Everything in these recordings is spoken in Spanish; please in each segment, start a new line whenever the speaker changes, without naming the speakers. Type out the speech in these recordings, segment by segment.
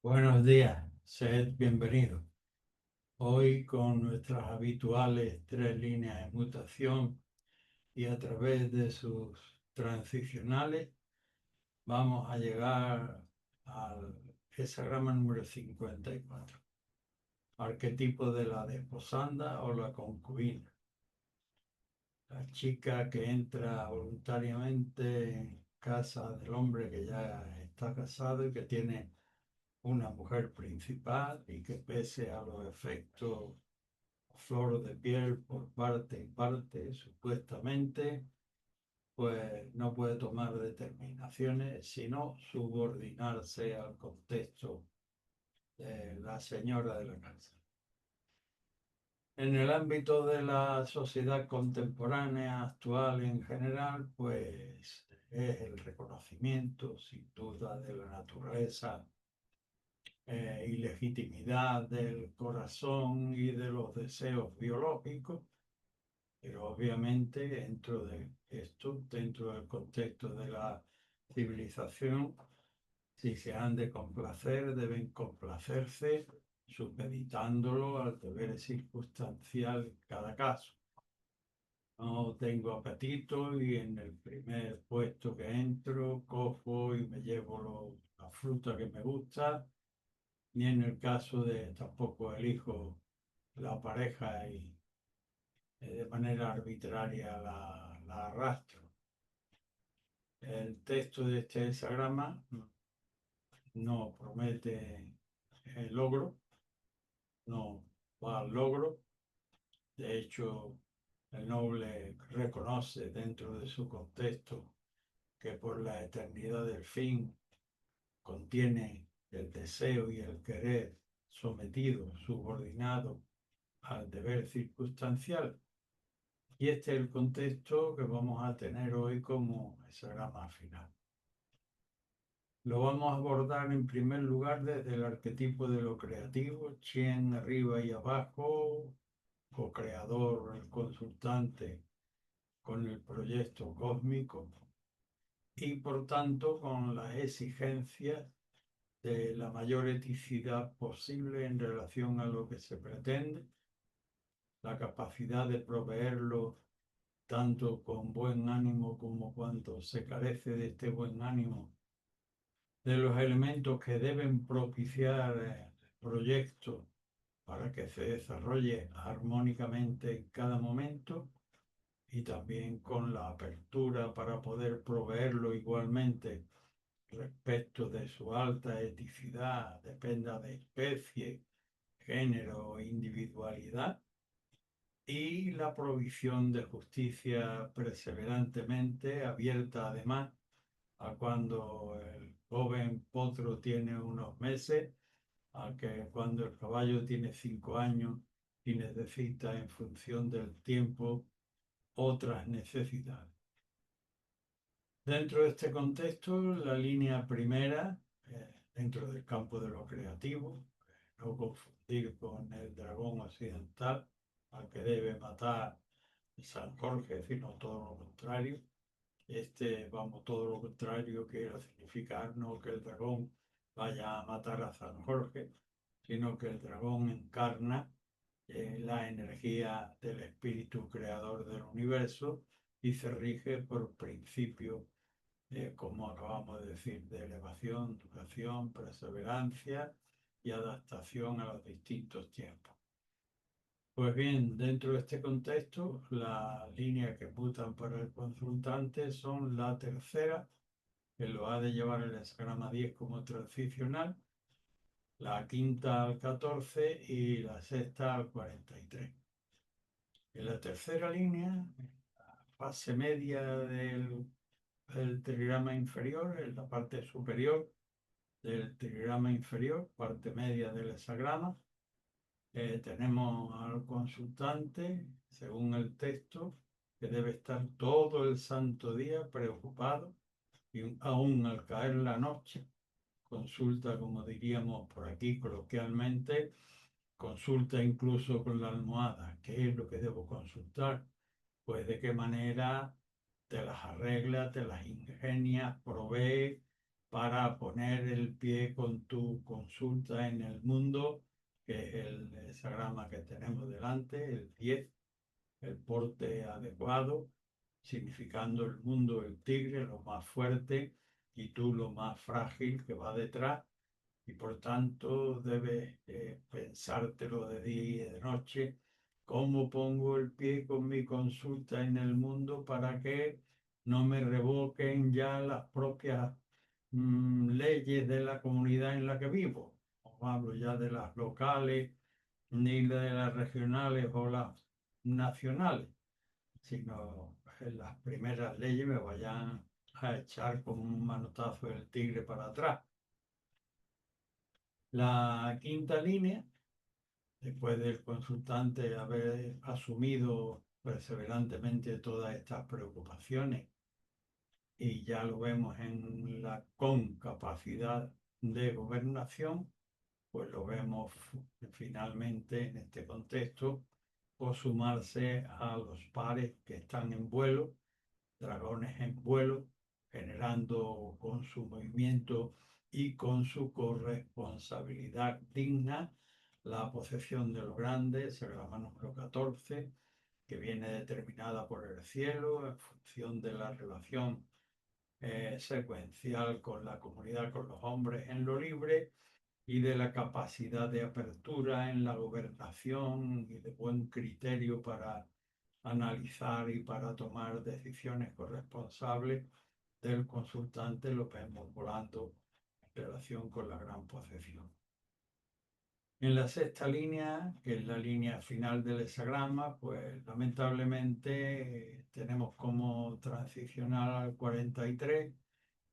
Buenos días, sed bienvenidos. Hoy con nuestras habituales tres líneas de mutación y a través de sus transicionales vamos a llegar al hesagrama número 54, arquetipo de la desposanda o la concubina. La chica que entra voluntariamente en casa del hombre que ya está casado y que tiene una mujer principal y que pese a los efectos flor de piel por parte y parte, supuestamente, pues no puede tomar determinaciones, sino subordinarse al contexto de la señora de la casa. En el ámbito de la sociedad contemporánea actual en general, pues es el reconocimiento, sin duda, de la naturaleza y legitimidad del corazón y de los deseos biológicos, pero obviamente dentro de esto, dentro del contexto de la civilización, si se han de complacer, deben complacerse supeditándolo al deber circunstancial en cada caso. No tengo apetito y en el primer puesto que entro, cojo y me llevo la fruta que me gusta, ni en el caso de tampoco elijo la pareja y de manera arbitraria la arrastro. El texto de este hexagrama no promete el logro, no va al logro. De hecho, el noble reconoce dentro de su contexto que por la eternidad del fin contiene el deseo y el querer sometido, subordinado al deber circunstancial. Y este es el contexto que vamos a tener hoy como hexagrama final. Lo vamos a abordar en primer lugar desde el arquetipo de lo creativo, Chien arriba y abajo, co-creador, el consultante con el proyecto cósmico y por tanto con las exigencias de la mayor eticidad posible en relación a lo que se pretende, la capacidad de proveerlo tanto con buen ánimo como cuando se carece de este buen ánimo, de los elementos que deben propiciar el proyecto para que se desarrolle armónicamente en cada momento y también con la apertura para poder proveerlo igualmente respecto de su alta eticidad, dependa de especie, género o individualidad, y la provisión de justicia perseverantemente abierta además a cuando el joven potro tiene unos meses, a que cuando el caballo tiene 5 años y necesita en función del tiempo otras necesidades. Dentro de este contexto, la línea primera, dentro del campo de lo creativo, no confundir con el dragón occidental, al que debe matar San Jorge, sino todo lo contrario. Vamos, todo lo contrario quiere significar no que el dragón vaya a matar a San Jorge, sino que el dragón encarna la energía del espíritu creador del universo y se rige por principios, como acabamos de decir, de elevación, duración, perseverancia y adaptación a los distintos tiempos. Pues bien, dentro de este contexto, las líneas que putan para el consultante son la tercera, que lo ha de llevar el hexagrama 10 como transicional, la quinta al 14 y la sexta al 43. En la tercera línea, la fase media del trigrama inferior, en la parte superior del trigrama inferior, parte media del hexagrama, tenemos al consultante, según el texto, que debe estar todo el santo día preocupado y aún al caer la noche, consulta, como diríamos por aquí coloquialmente, consulta incluso con la almohada. ¿Qué es lo que debo consultar? Pues de qué manera te las arregla, te las ingenias, provee para poner el pie con tu consulta en el mundo, que es el hexagrama que tenemos delante, el 10, el porte adecuado, significando el mundo el tigre, lo más fuerte, y tú lo más frágil que va detrás, y por tanto debes pensártelo de día y de noche, cómo pongo el pie con mi consulta en el mundo para que no me revoquen ya las propias leyes de la comunidad en la que vivo. No hablo ya de las locales, ni de las regionales o las nacionales, sino en las primeras leyes me vayan a echar con un manotazo del tigre para atrás. La quinta línea, después del consultante haber asumido perseverantemente todas estas preocupaciones, y ya lo vemos en la concapacidad de gobernación, pues lo vemos finalmente en este contexto, o sumarse a los pares que están en vuelo, dragones en vuelo, generando con su movimiento y con su corresponsabilidad digna la posesión de lo grande, Sagrama número 14, que viene determinada por el cielo en función de la relación secuencial con la comunidad, con los hombres en lo libre, y de la capacidad de apertura en la gobernación y de buen criterio para analizar y para tomar decisiones corresponsables del consultante, lo vemos volando en relación con la gran posesión. En la sexta línea, que es la línea final del hexagrama, pues lamentablemente tenemos como transicional al 43,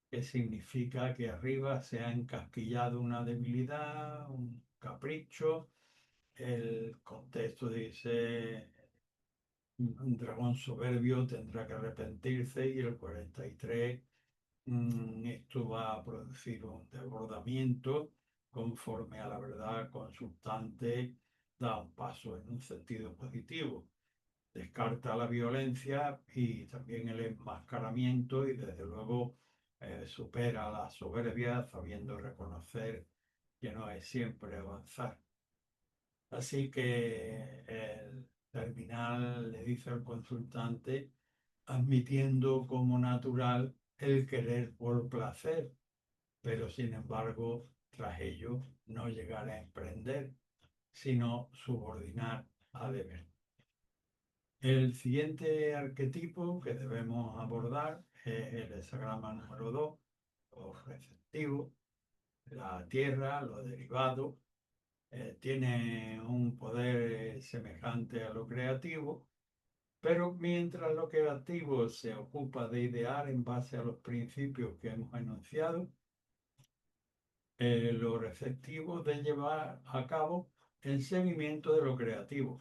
que significa que arriba se ha encasquillado una debilidad, un capricho. El contexto dice: un dragón soberbio tendrá que arrepentirse, y el 43, esto va a producir un desbordamiento conforme a la verdad consultante da un paso en un sentido positivo. Descarta la violencia y también el enmascaramiento, y desde luego supera la soberbia sabiendo reconocer que no es siempre avanzar. Así que el terminal le dice al consultante, admitiendo como natural el querer por placer, pero sin embargo, tras ello, no llegar a emprender, sino subordinar a deber. El siguiente arquetipo que debemos abordar es el hexagrama número 2, o receptivo, la tierra, lo derivado. Tiene un poder semejante a lo creativo, pero mientras lo creativo se ocupa de idear en base a los principios que hemos enunciado, lo receptivo de llevar a cabo el seguimiento de lo creativo.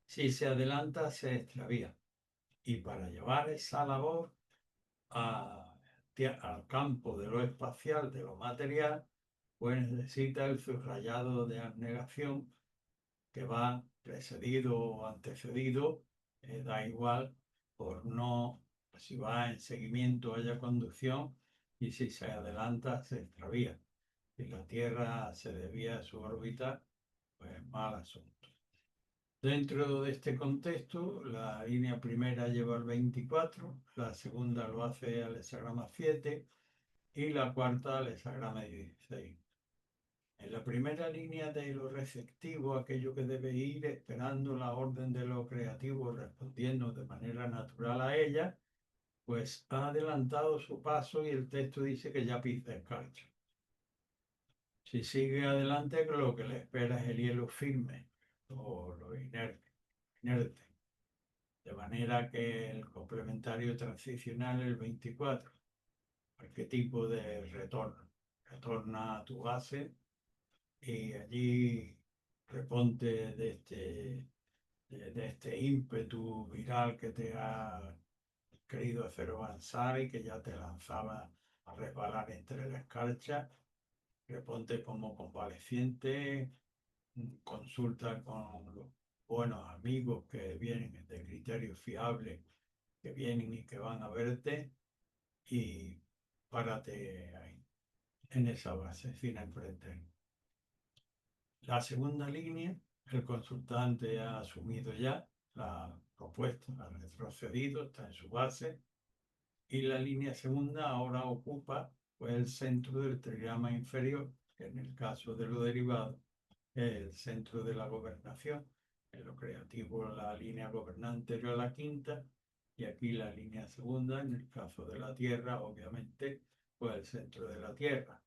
Si se adelanta, se extravía. Y para llevar esa labor al campo de lo espacial, de lo material, pues necesita el subrayado de abnegación, que va precedido o antecedido, da igual, por no, si va en seguimiento haya conducción, y si se adelanta se extravía. Si la Tierra se desvía de su órbita, pues mal asunto. Dentro de este contexto, la línea primera lleva el 24, la segunda lo hace al hexagrama 7 y la cuarta al hexagrama 16. En la primera línea de lo receptivo, aquello que debe ir esperando la orden de lo creativo, respondiendo de manera natural a ella, pues ha adelantado su paso y el texto dice que ya pisa escarcha. Si sigue adelante, lo que le espera es el hielo firme o lo inerte. De manera que el complementario transicional, el 24, arquetipo de retorno, retorna a tu base y allí reponte de este ímpetu viral que te ha querido hacer avanzar y que ya te lanzaba a resbalar entre la escarcha. Reponte como convaleciente, consulta con los buenos amigos que vienen de criterio fiable, que vienen y que van a verte, y párate ahí, en esa base, sin emprender. La segunda línea, el consultante ha asumido ya la propuesta, ha retrocedido, está en su base, y la línea segunda ahora ocupa pues, el centro del trigrama inferior, que en el caso de lo derivado es el centro de la gobernación. En lo creativo la línea gobernante era la quinta y aquí la línea segunda, en el caso de la Tierra, obviamente, pues el centro de la Tierra.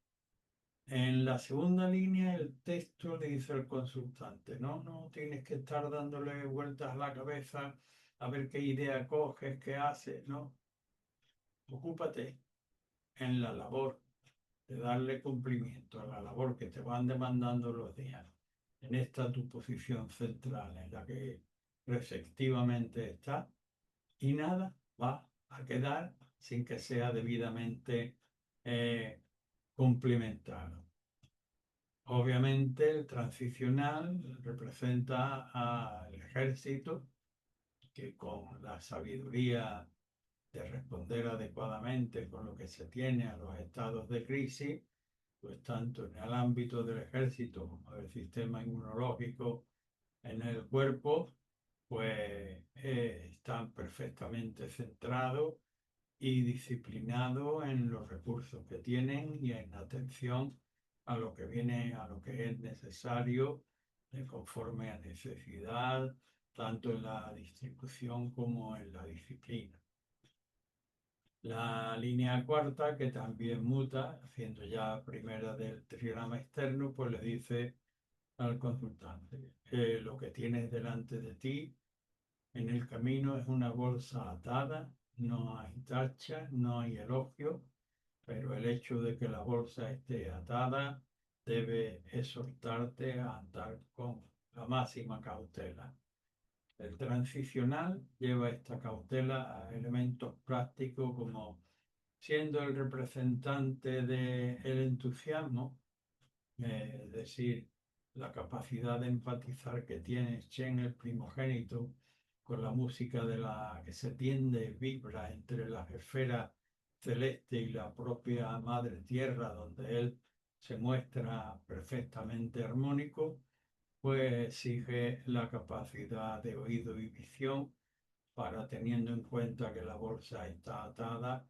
En la segunda línea el texto le dice al consultante, no tienes que estar dándole vueltas a la cabeza a ver qué idea coges, qué haces, no. Ocúpate en la labor de darle cumplimiento a la labor que te van demandando los días. En esta tu posición central en la que receptivamente está y nada va a quedar sin que sea debidamente cumplimentado. Obviamente el transicional representa al ejército que con la sabiduría de responder adecuadamente con lo que se tiene a los estados de crisis, pues tanto en el ámbito del ejército como del sistema inmunológico en el cuerpo, pues están perfectamente centrados y disciplinados en los recursos que tienen y en atención a lo que viene, a lo que es necesario, conforme a necesidad, tanto en la distribución como en la disciplina. La línea cuarta, que también muta, haciendo ya primera del trigrama externo, pues le dice al consultante, lo que tienes delante de ti en el camino es una bolsa atada, no hay tacha, no hay elogio, pero el hecho de que la bolsa esté atada debe exhortarte a andar con la máxima cautela. El transicional lleva esta cautela a elementos prácticos como siendo el representante del entusiasmo, es decir, la capacidad de empatizar que tiene Chen, el primogénito, con la música de la que se tiende, vibra entre las esferas celeste y la propia madre tierra, donde él se muestra perfectamente armónico, pues exige la capacidad de oído y visión para, teniendo en cuenta que la bolsa está atada,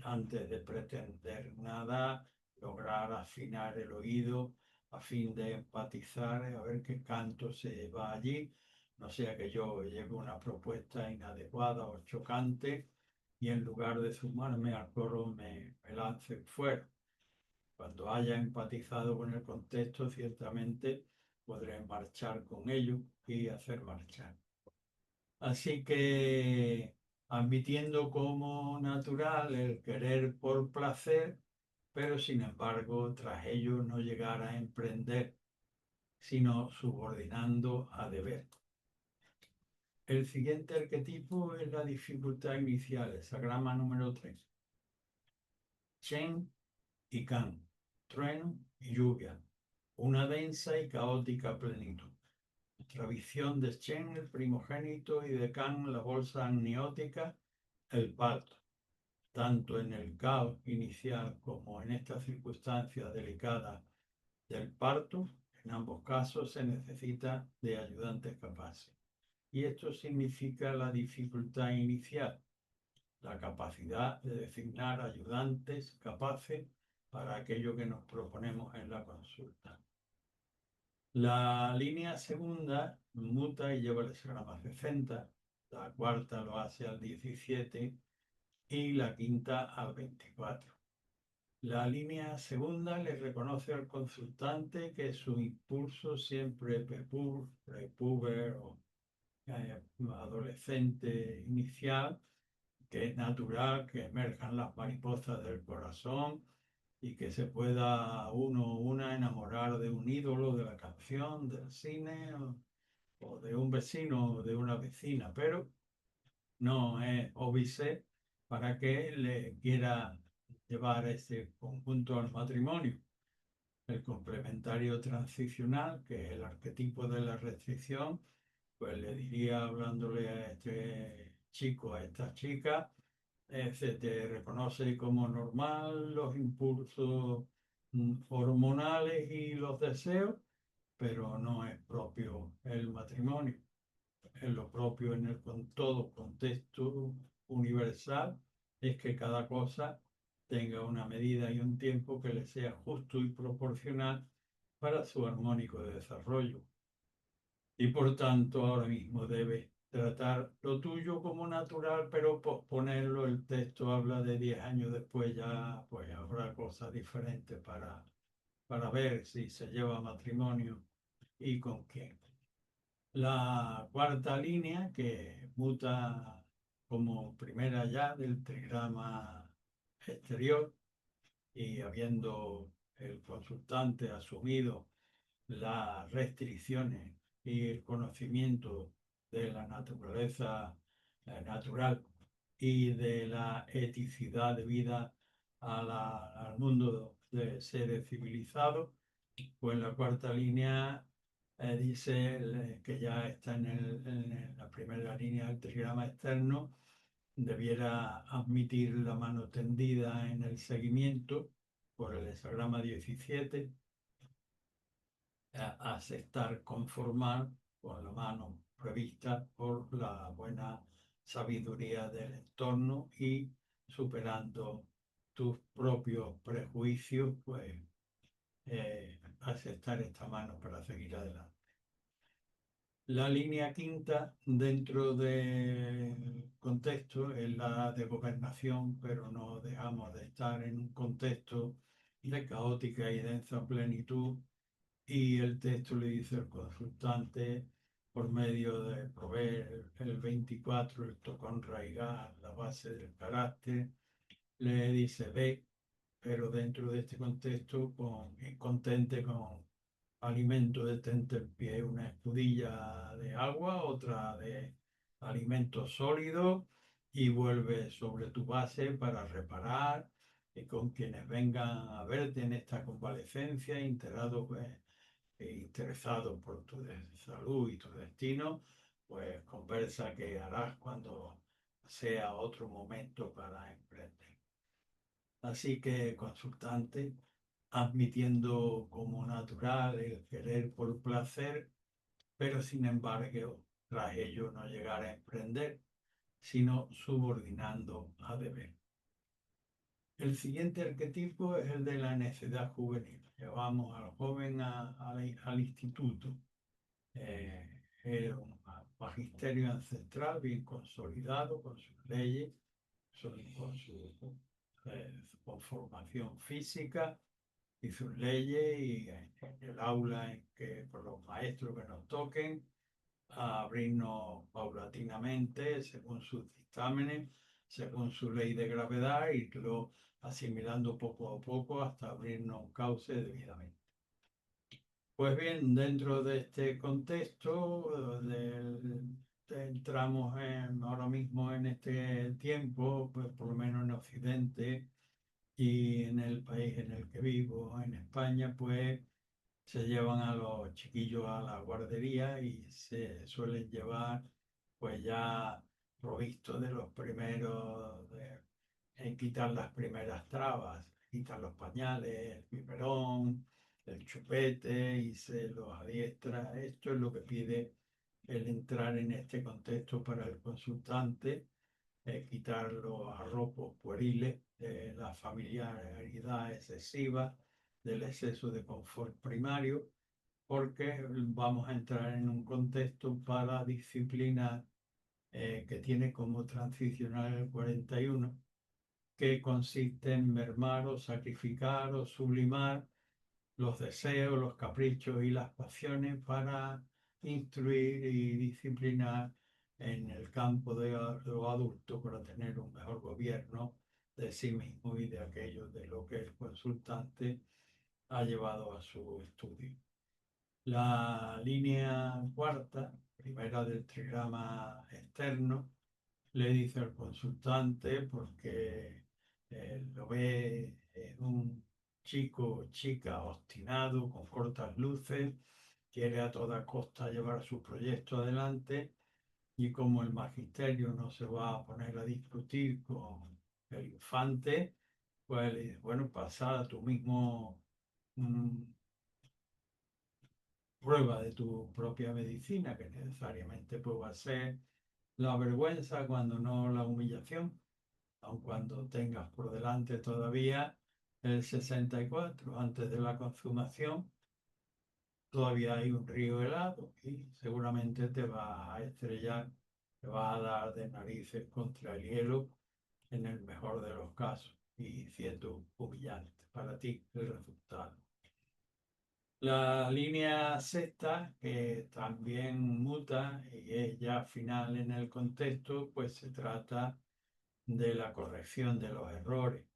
antes de pretender nada, lograr afinar el oído a fin de empatizar, a ver qué canto se va allí, no sea que yo lleve una propuesta inadecuada o chocante y en lugar de sumarme al coro me lance fuera. Cuando haya empatizado con el contexto, ciertamente podré marchar con ello y hacer marchar. Así que admitiendo como natural el querer por placer, pero sin embargo tras ello no llegar a emprender, sino subordinando a deber. El siguiente arquetipo es la dificultad inicial, hexagrama número 3. Chen y Kan, trueno y lluvia, una densa y caótica plenitud. Nuestra visión de Chen, el primogénito, y de Kan, la bolsa amniótica, el parto. Tanto en el caos inicial como en esta circunstancia delicada del parto, en ambos casos se necesita de ayudantes capaces. Y esto significa la dificultad inicial, la capacidad de designar ayudantes capaces para aquello que nos proponemos en la consulta. La línea segunda muta y lleva el hexagrama 60, la cuarta lo hace al 17 y la quinta al 24. La línea segunda le reconoce al consultante que su impulso siempre prepuber o adolescente inicial, que es natural que emerjan las mariposas del corazón y que se pueda uno o una enamorar de un ídolo, de la canción, del cine o de un vecino o de una vecina, pero no es óbice para que le quiera llevar ese conjunto al matrimonio. El complementario transicional, que es el arquetipo de la restricción, pues le diría, hablándole a este chico, a esta chica, se te reconoce como normal los impulsos hormonales y los deseos, pero no es propio el matrimonio. Es lo propio en el con todo contexto universal, es que cada cosa tenga una medida y un tiempo que le sea justo y proporcional para su armónico desarrollo. Y por tanto ahora mismo debes tratar lo tuyo como natural, pero posponerlo. El texto habla de 10 años después, ya pues habrá cosas diferentes para ver si se lleva a matrimonio y con quién. La cuarta línea, que muta como primera ya del trigrama exterior, y habiendo el consultante asumido las restricciones y el conocimiento de la naturaleza natural y de la eticidad de vida al mundo de seres civilizados, pues la cuarta línea dice que ya está en la primera línea del trigrama externo, debiera admitir la mano tendida en el seguimiento por el hexagrama 17, aceptar, conformar con la mano prevista por la buena sabiduría del entorno y superando tus propios prejuicios, pues aceptar esta mano para seguir adelante. La línea quinta dentro del contexto es la de gobernación, pero no dejamos de estar en un contexto de caótica y densa plenitud, y el texto le dice al consultante, por medio de proveer el 24, el tocón raigar, la base del carácter, le dice ve, pero dentro de este contexto contente con alimento de tentempié, una escudilla de agua, otra de alimentos sólidos, y vuelve sobre tu base para reparar, y con quienes vengan a verte en esta convalecencia, interesados por tu salud y tu destino, pues conversa que harás cuando sea otro momento para emprender. Así que, consultante, admitiendo como natural el querer por placer, pero sin embargo, tras ello no llegar a emprender, sino subordinando a deber. El siguiente arquetipo es el de la necedad juvenil. Llevamos al joven al instituto. Era un magisterio ancestral bien consolidado con sus leyes, con su conformación física y sus leyes, y en el aula en que por los maestros que nos toquen, a abrirnos paulatinamente según sus dictámenes, según su ley de gravedad, y luego asimilando poco a poco hasta abrirnos un cauce debidamente. Pues bien, dentro de este contexto, entramos ahora mismo en este tiempo, pues por lo menos en Occidente y en el país en el que vivo, en España, pues se llevan a los chiquillos a la guardería y se suelen llevar pues ya provistos de los primeros, en quitar las primeras trabas, quitar los pañales, el biberón, el chupete, y se los adiestra. Esto es lo que pide el entrar en este contexto para el consultante, quitar los arropos pueriles, la familiaridad excesiva, del exceso de confort primario, porque vamos a entrar en un contexto para disciplinar, que tiene como transicional el 41, que consiste en mermar o sacrificar o sublimar los deseos, los caprichos y las pasiones para instruir y disciplinar en el campo de lo adulto, para tener un mejor gobierno de sí mismo y de aquello de lo que el consultante ha llevado a su estudio. La línea cuarta, primera del trigrama externo, le dice al consultante, porque lo ve un chico o chica obstinado, con cortas luces, quiere a toda costa llevar su proyecto adelante, y como el magisterio no se va a poner a discutir con el infante, pues le dice, bueno, pasa tú mismo prueba de tu propia medicina, que necesariamente pues, va a ser la vergüenza cuando no la humillación, aun cuando tengas por delante todavía el 64 antes de la consumación, todavía hay un río helado y seguramente te vas a estrellar, te vas a dar de narices contra el hielo en el mejor de los casos y siendo humillante para ti el resultado. La línea sexta, que también muta y es ya final en el contexto, pues se trata de la corrección de los errores.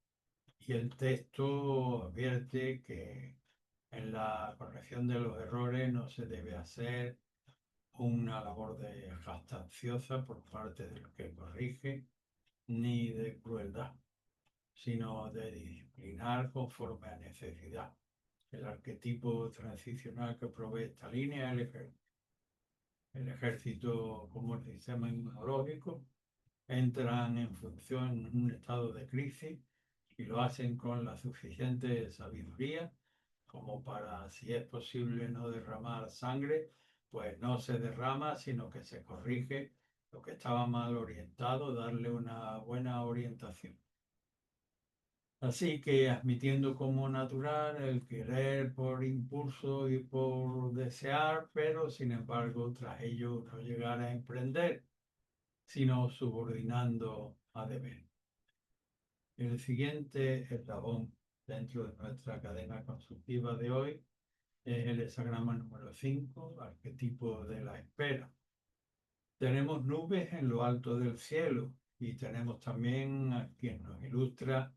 Y el texto advierte que en la corrección de los errores no se debe hacer una labor de jactanciosa por parte del que corrige, ni de crueldad, sino de disciplinar conforme a necesidad. El arquetipo transicional que provee esta línea es el ejército como el sistema inmunológico, entran en función en un estado de crisis y lo hacen con la suficiente sabiduría como para, si es posible, no derramar sangre, pues no se derrama, sino que se corrige lo que estaba mal orientado, darle una buena orientación. Así que admitiendo como natural el querer por impulso y por desear, pero sin embargo tras ello no llegar a emprender, sino subordinando a deber. El siguiente eslabón dentro de nuestra cadena constructiva de hoy es el hexagrama número 5, arquetipo de la espera. Tenemos nubes en lo alto del cielo y tenemos también a quien nos ilustra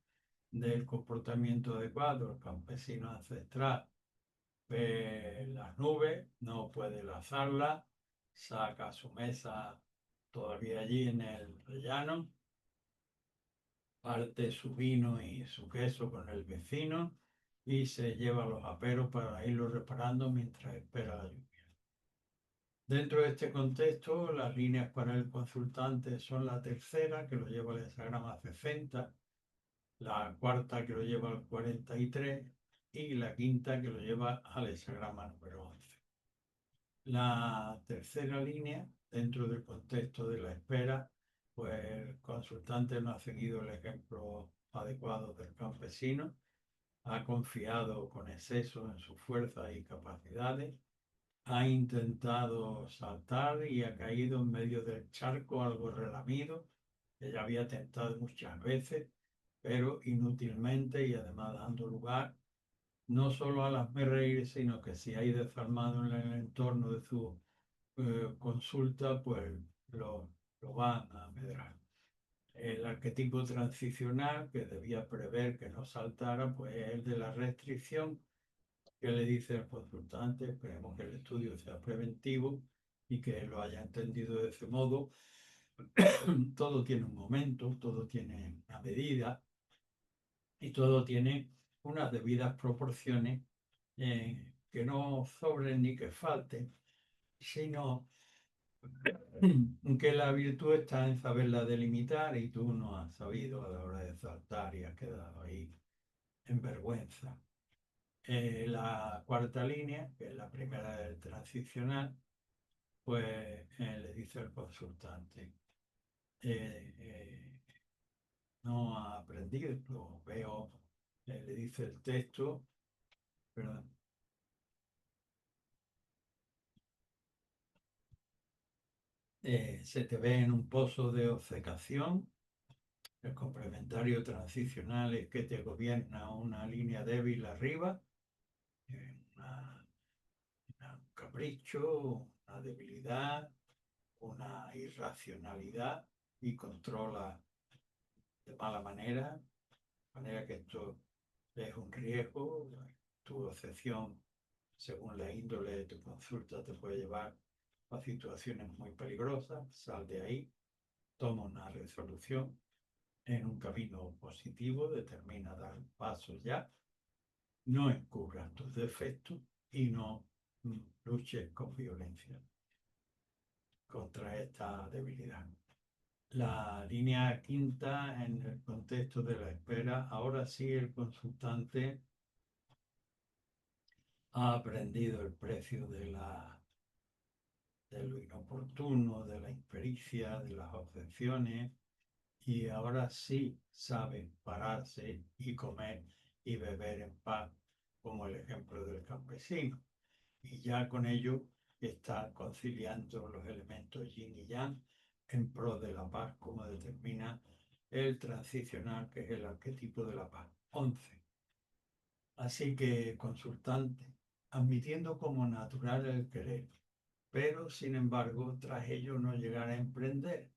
del comportamiento adecuado, el campesino ancestral. Ve las nubes, no puede lazarlas, saca su mesa todavía allí en el rellano, parte su vino y su queso con el vecino y se lleva los aperos para irlos reparando mientras espera la lluvia. Dentro de este contexto, las líneas para el consultante son la tercera, que lo lleva al hexagrama 60, la cuarta, que lo lleva al 43, y la quinta, que lo lleva al hexagrama número 11. La tercera línea, dentro del contexto de la espera, pues el consultante no ha seguido el ejemplo adecuado del campesino, ha confiado con exceso en sus fuerzas y capacidades, ha intentado saltar y ha caído en medio del charco algo relamido, que ya había tentado muchas veces, pero inútilmente y además dando lugar no solo a las reír, sino que si hay desarmado en el entorno de su consulta, pues lo van a medrar. El arquetipo transicional que debía prever que no saltara, pues es el de la restricción que le dice al consultante. Esperemos que el estudio sea preventivo y que lo haya entendido de ese modo. Todo tiene un momento, todo tiene una medida y todo tiene unas debidas proporciones que no sobren ni que falten, sino que la virtud está en saberla delimitar y tú no has sabido a la hora de saltar y has quedado ahí en vergüenza. La cuarta línea, que es la primera del transicional, pues le dice al consultante, no ha aprendido, lo veo, le dice el texto, perdón, se te ve en un pozo de obcecación. El complementario transicional es que te gobierna una línea débil arriba, un capricho, una debilidad, una irracionalidad y controla de mala manera que esto es un riesgo. Tu obsesión, según la índole de tu consulta, te puede llevar a situaciones muy peligrosas. Sal de ahí, toma una resolución en un camino positivo, determina dar pasos ya, no encubras tus defectos y no luches con violencia contra esta debilidad. La línea quinta, en el contexto de la espera, ahora sí el consultante ha aprendido el precio de lo inoportuno, de la impericia, de las objeciones, y ahora sí sabe pararse y comer y beber en paz, como el ejemplo del campesino. Y ya con ello está conciliando los elementos yin y yang en pro de la paz, como determina el transicional, que es el arquetipo de la paz. 11. Así que consultante, admitiendo como natural el querer, pero sin embargo, tras ello no llegar a emprender,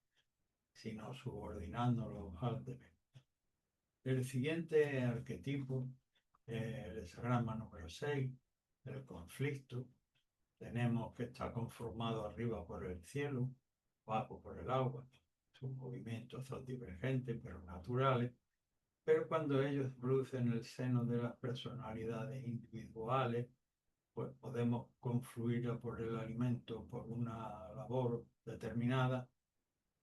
sino subordinándolo al deber. El siguiente arquetipo, el hexagrama número 6, el conflicto, tenemos que está conformado arriba por el cielo, abajo por el agua. Sus movimientos son divergentes pero naturales, pero cuando ellos producen el seno de las personalidades individuales, pues podemos confluir a por el alimento por una labor determinada,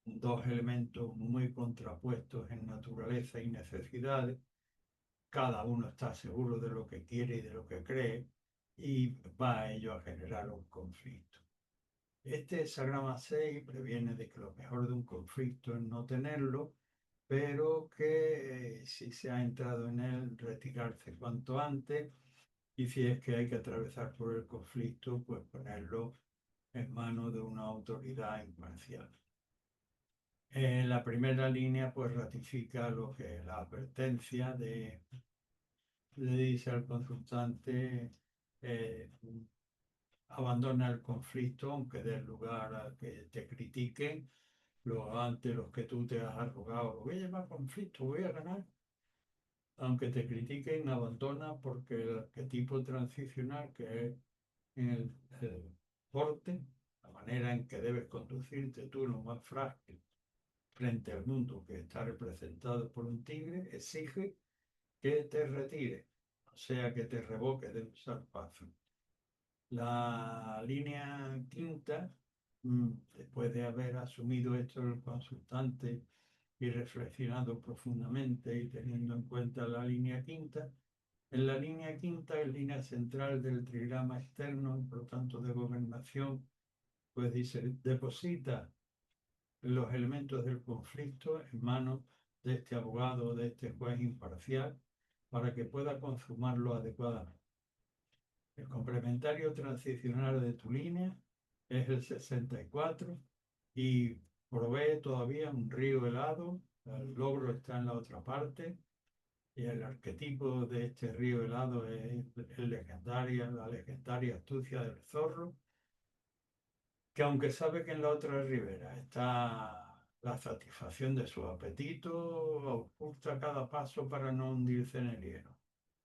dos elementos muy contrapuestos en naturaleza y necesidades. Cada uno está seguro de lo que quiere y de lo que cree, y va a ello a generar un conflicto. Este hexagrama 6 previene de que lo mejor de un conflicto es no tenerlo, pero que si se ha entrado en él, retirarse cuanto antes, y si es que hay que atravesar por el conflicto, pues ponerlo en manos de una autoridad imparcial. En la primera línea, pues ratifica lo que la advertencia le dice al consultante, eh, abandona el conflicto, aunque dé lugar a que te critiquen, ante los que tú te has arrogado, voy a llevar conflicto, voy a ganar. Aunque te critiquen, abandona, porque el arquetipo transicional, que es el porte, la manera en que debes conducirte tú, lo más frágil, frente al mundo que está representado por un tigre, exige que te retires, o sea, que te revoques de un zarpazo. La línea quinta, después de haber asumido esto el consultante y reflexionado profundamente y teniendo en cuenta la línea quinta, en la línea quinta es línea central del trigrama externo, por lo tanto de gobernación, pues dice, deposita los elementos del conflicto en manos de este abogado, de este juez imparcial, para que pueda consumarlo adecuadamente. El complementario transicional de tu línea es el 64 y provee todavía un río helado. El logro está en la otra parte y el arquetipo de este río helado es la legendaria astucia del zorro, que aunque sabe que en la otra ribera está la satisfacción de su apetito, ajusta cada paso para no hundirse en el hielo.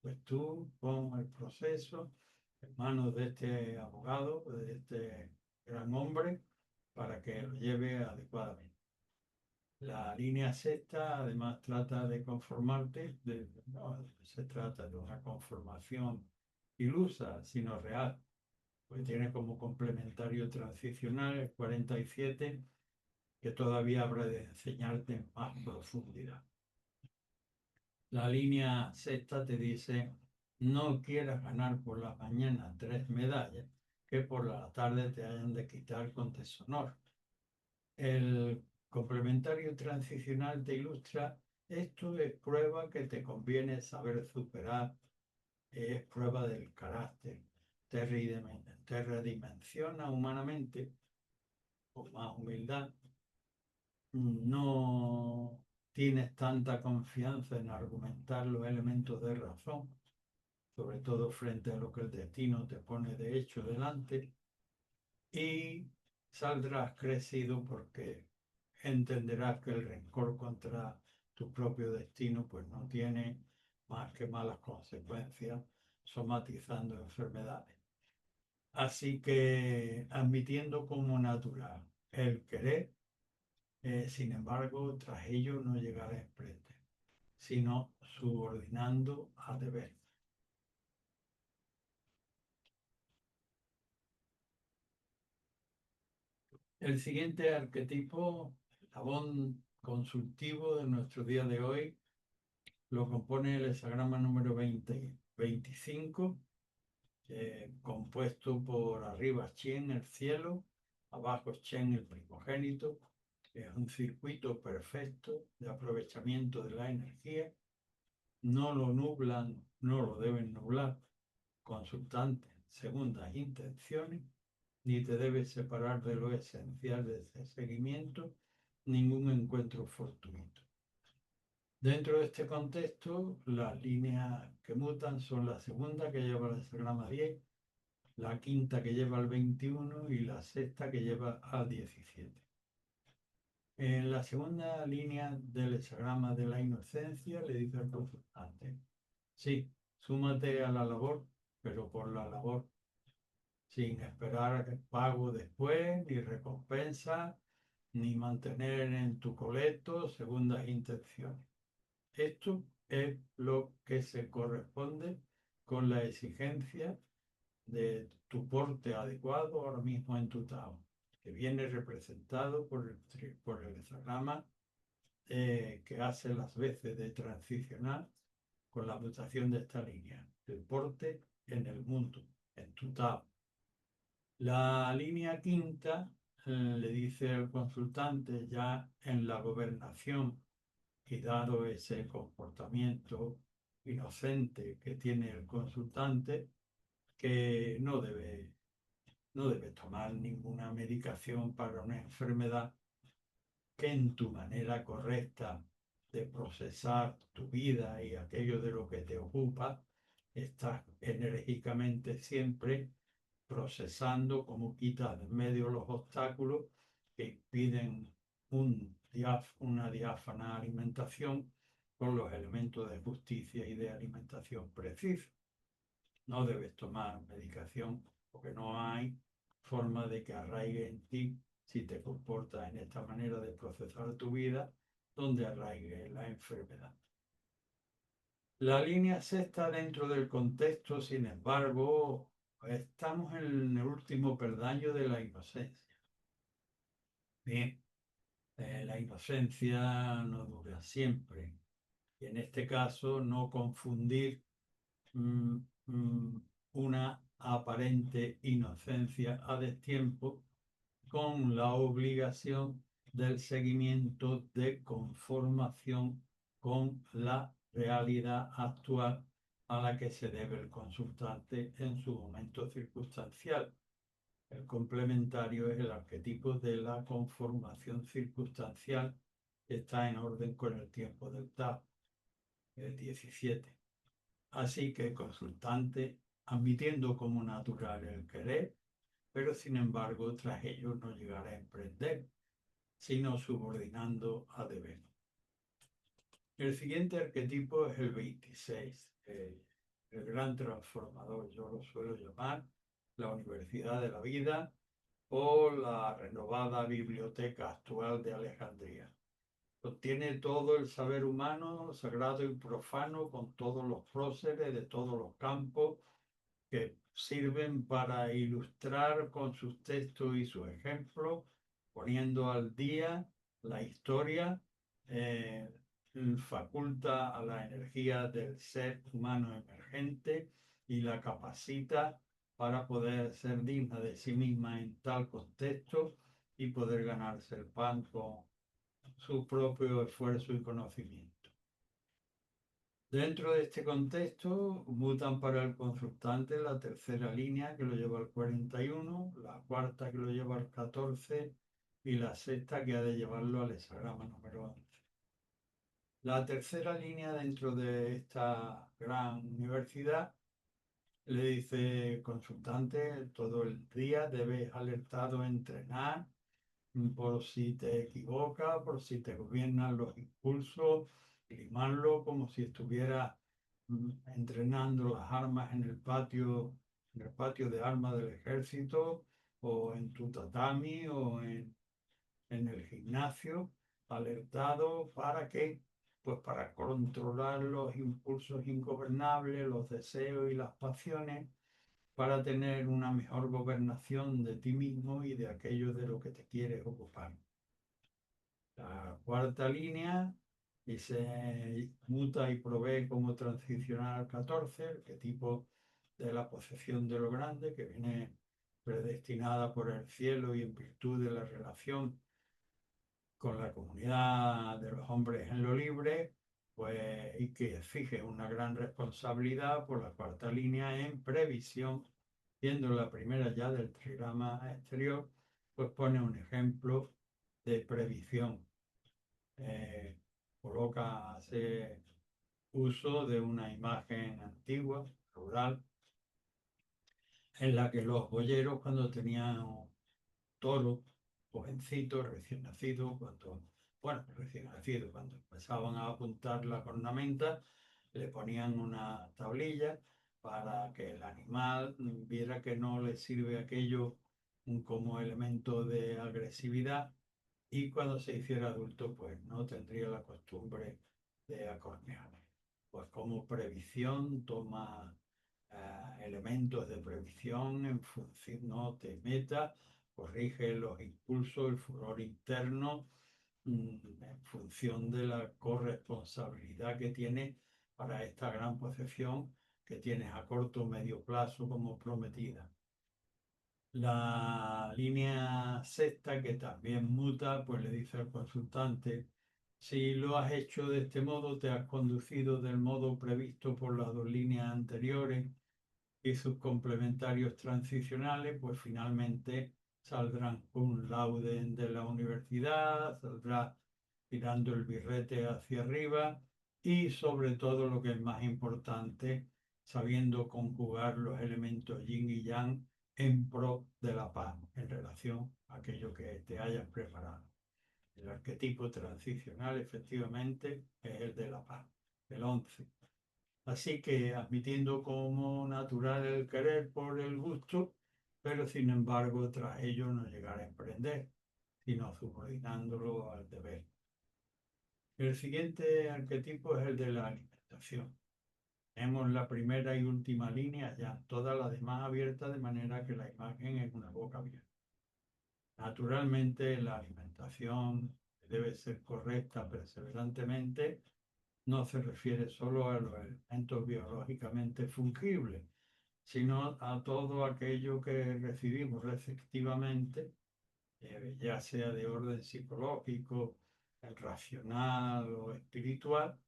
Pues tú pon el proceso en manos de este abogado, de este gran hombre, para que lo lleve adecuadamente. La línea sexta además trata de conformarte, no se trata de una conformación ilusa, sino real, pues tiene como complementario transicional el 47, que todavía habrá de enseñarte en más profundidad. La línea sexta te dice, no quieras ganar por la mañana 3 medallas que por la tarde te hayan de quitar con deshonor. El complementario transicional te ilustra, esto es prueba que te conviene saber superar, es prueba del carácter, te redimensiona humanamente con más humildad, no tienes tanta confianza en argumentar los elementos de razón, sobre todo frente a lo que el destino te pone de hecho delante, y saldrás crecido porque entenderás que el rencor contra tu propio destino pues no tiene más que malas consecuencias, somatizando enfermedades. Así que admitiendo como natural el querer, sin embargo, tras ello no llegar a emprender, sino subordinando a deber. El siguiente arquetipo, eslabón consultivo de nuestro día de hoy lo compone el hexagrama número 25, compuesto por arriba Chen, el cielo, abajo Chen, el primogénito. Es un circuito perfecto de aprovechamiento de la energía. No lo nublan, no lo deben nublar consultantes segundas intenciones, ni te debes separar de lo esencial de ese seguimiento, ningún encuentro fortuito. Dentro de este contexto, las líneas que mutan son la segunda que lleva el hexagrama 10, la quinta que lleva al 21 y la sexta que lleva al 17. En la segunda línea del hexagrama de la inocencia le dice al consultante, sí, súmate a la labor, pero por la labor, sin esperar pago después, ni recompensa, ni mantener en tu coleto segundas intenciones. Esto es lo que se corresponde con la exigencia de tu porte adecuado ahora mismo en tu Tao, que viene representado por el hexagrama que hace las veces de transicional con la mutación de esta línea, el porte en el mundo, en tu Tao. La línea quinta le dice al consultante ya en la gobernación y dado ese comportamiento inocente que tiene el consultante, que no debe tomar ninguna medicación para una enfermedad que en tu manera correcta de procesar tu vida y aquello de lo que te ocupa, estás enérgicamente siempre procesando cómo quitas de en medio los obstáculos que impiden una diáfana alimentación con los elementos de justicia y de alimentación precisos. No debes tomar medicación porque no hay forma de que arraigue en ti si te comportas en esta manera de procesar tu vida, donde arraigue la enfermedad. La línea sexta dentro del contexto, sin embargo, estamos en el último peldaño de la inocencia. Bien, la inocencia no dura siempre. Y en este caso, no confundir mm, mm, una aparente inocencia a destiempo con la obligación del seguimiento de conformación con la realidad actual a la que se debe el consultante en su momento circunstancial. El complementario es el arquetipo de la conformación circunstancial que está en orden con el tiempo del Tao, el 17. Así que el consultante, admitiendo como natural el querer, pero sin embargo tras ello no llegar a emprender, sino subordinando a deber. El siguiente arquetipo es el 26, el gran transformador, yo lo suelo llamar la Universidad de la Vida o la renovada Biblioteca Actual de Alejandría. Contiene todo el saber humano, sagrado y profano, con todos los próceres de todos los campos que sirven para ilustrar con sus textos y sus ejemplos, poniendo al día la historia, eh, faculta a la energía del ser humano emergente y la capacita para poder ser digna de sí misma en tal contexto y poder ganarse el pan con su propio esfuerzo y conocimiento. Dentro de este contexto, mutan para el consultante la tercera línea que lo lleva al 41, la cuarta que lo lleva al 14 y la sexta que ha de llevarlo al hexagrama número 11. La tercera línea dentro de esta gran universidad le dice consultante, todo el día debes alertado entrenar por si te equivocas, por si te gobiernan los impulsos, limarlo como si estuviera entrenando las armas en el patio de armas del ejército, o en tu tatami, o en el gimnasio, alertado para qué, pues para controlar los impulsos ingobernables, los deseos y las pasiones, para tener una mejor gobernación de ti mismo y de aquello de lo que te quieres ocupar. La cuarta línea dice muta y provee como transicional al 14, arquetipo de la posesión de lo grande, que viene predestinada por el cielo y en virtud de la relación con la comunidad de los hombres en lo libre, pues, y que exige una gran responsabilidad por la cuarta línea en previsión, siendo la primera ya del trigrama exterior, pues pone un ejemplo de previsión. Eh, Coloca, hace uso de una imagen antigua, rural, en la que los boyeros cuando tenían toro, jovencito, recién nacido, bueno, recién nacido, cuando empezaban a apuntar la cornamenta, le ponían una tablilla para que el animal viera que no le sirve aquello como elemento de agresividad y cuando se hiciera adulto, pues no tendría la costumbre de acornear. Pues como previsión toma elementos de previsión en función, no te metas, corrige los impulsos, el furor interno, en función de la corresponsabilidad que tienes para esta gran posesión que tienes a corto o medio plazo como prometida. La línea sexta, que también muta, pues le dice al consultante, si lo has hecho de este modo, te has conducido del modo previsto por las dos líneas anteriores y sus complementarios transicionales, pues finalmente saldrán con un laude de la universidad, saldrá tirando el birrete hacia arriba y sobre todo lo que es más importante, sabiendo conjugar los elementos yin y yang en pro de la paz en relación a aquello que te hayas preparado. El arquetipo transicional efectivamente es el de la paz, el 11. Así que admitiendo como natural el querer por el gusto, pero sin embargo tras ello no llegar a emprender, sino subordinándolo al deber. El siguiente arquetipo es el de la alimentación. Tenemos la primera y última línea ya, todas las demás abiertas de manera que la imagen es una boca abierta. Naturalmente la alimentación debe ser correcta perseverantemente, no se refiere solo a los elementos biológicamente fungibles, sino a todo aquello que recibimos receptivamente, ya sea de orden psicológico, racional o espiritual,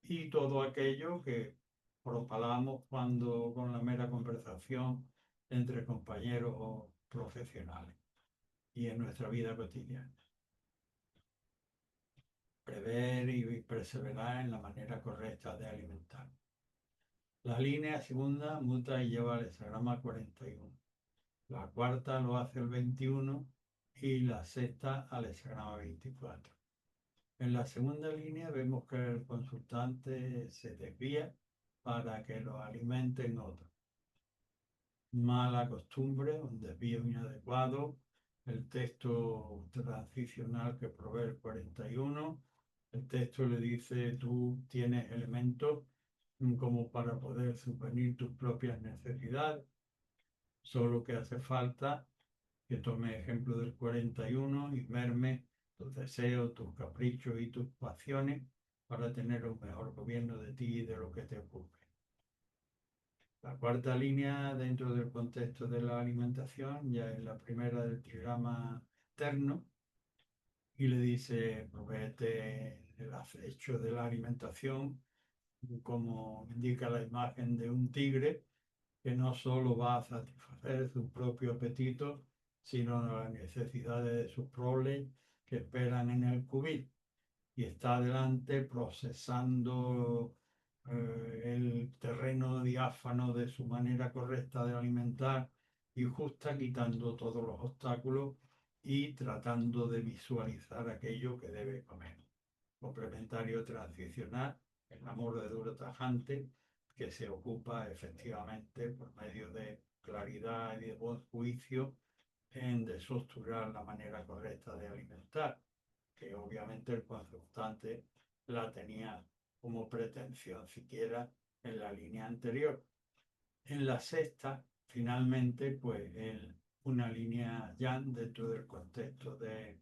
y todo aquello que propalamos cuando con la mera conversación entre compañeros o profesionales y en nuestra vida cotidiana. Prever y perseverar en la manera correcta de alimentar. La línea segunda muta y lleva el hexagrama 41. La cuarta lo hace el 21 y la sexta al hexagrama 24. En la segunda línea vemos que el consultante se desvía para que lo alimenten otros. Mala costumbre, un desvío inadecuado, el texto transicional que provee el 41. El texto le dice, tú tienes elementos como para poder suplir tus propias necesidades, solo que hace falta que tome ejemplo del 41 y merme tus deseos, tus caprichos y tus pasiones para tener un mejor gobierno de ti y de lo que te ocupe. La cuarta línea dentro del contexto de la alimentación ya es la primera del trigrama externo y le dice, provéete el acecho de la alimentación, como indica la imagen de un tigre que no solo va a satisfacer su propio apetito, sino las necesidades de sus proles que esperan en el cubil y está adelante procesando el terreno diáfano de su manera correcta de alimentar y justa, quitando todos los obstáculos y tratando de visualizar aquello que debe comer. Complementario transicional, el amor de duro tajante, que se ocupa efectivamente por medio de claridad y de buen juicio en desosturar la manera correcta de alimentar, que obviamente el consultante la tenía como pretensión siquiera en la línea anterior. En la sexta, finalmente, pues una línea yang dentro del contexto de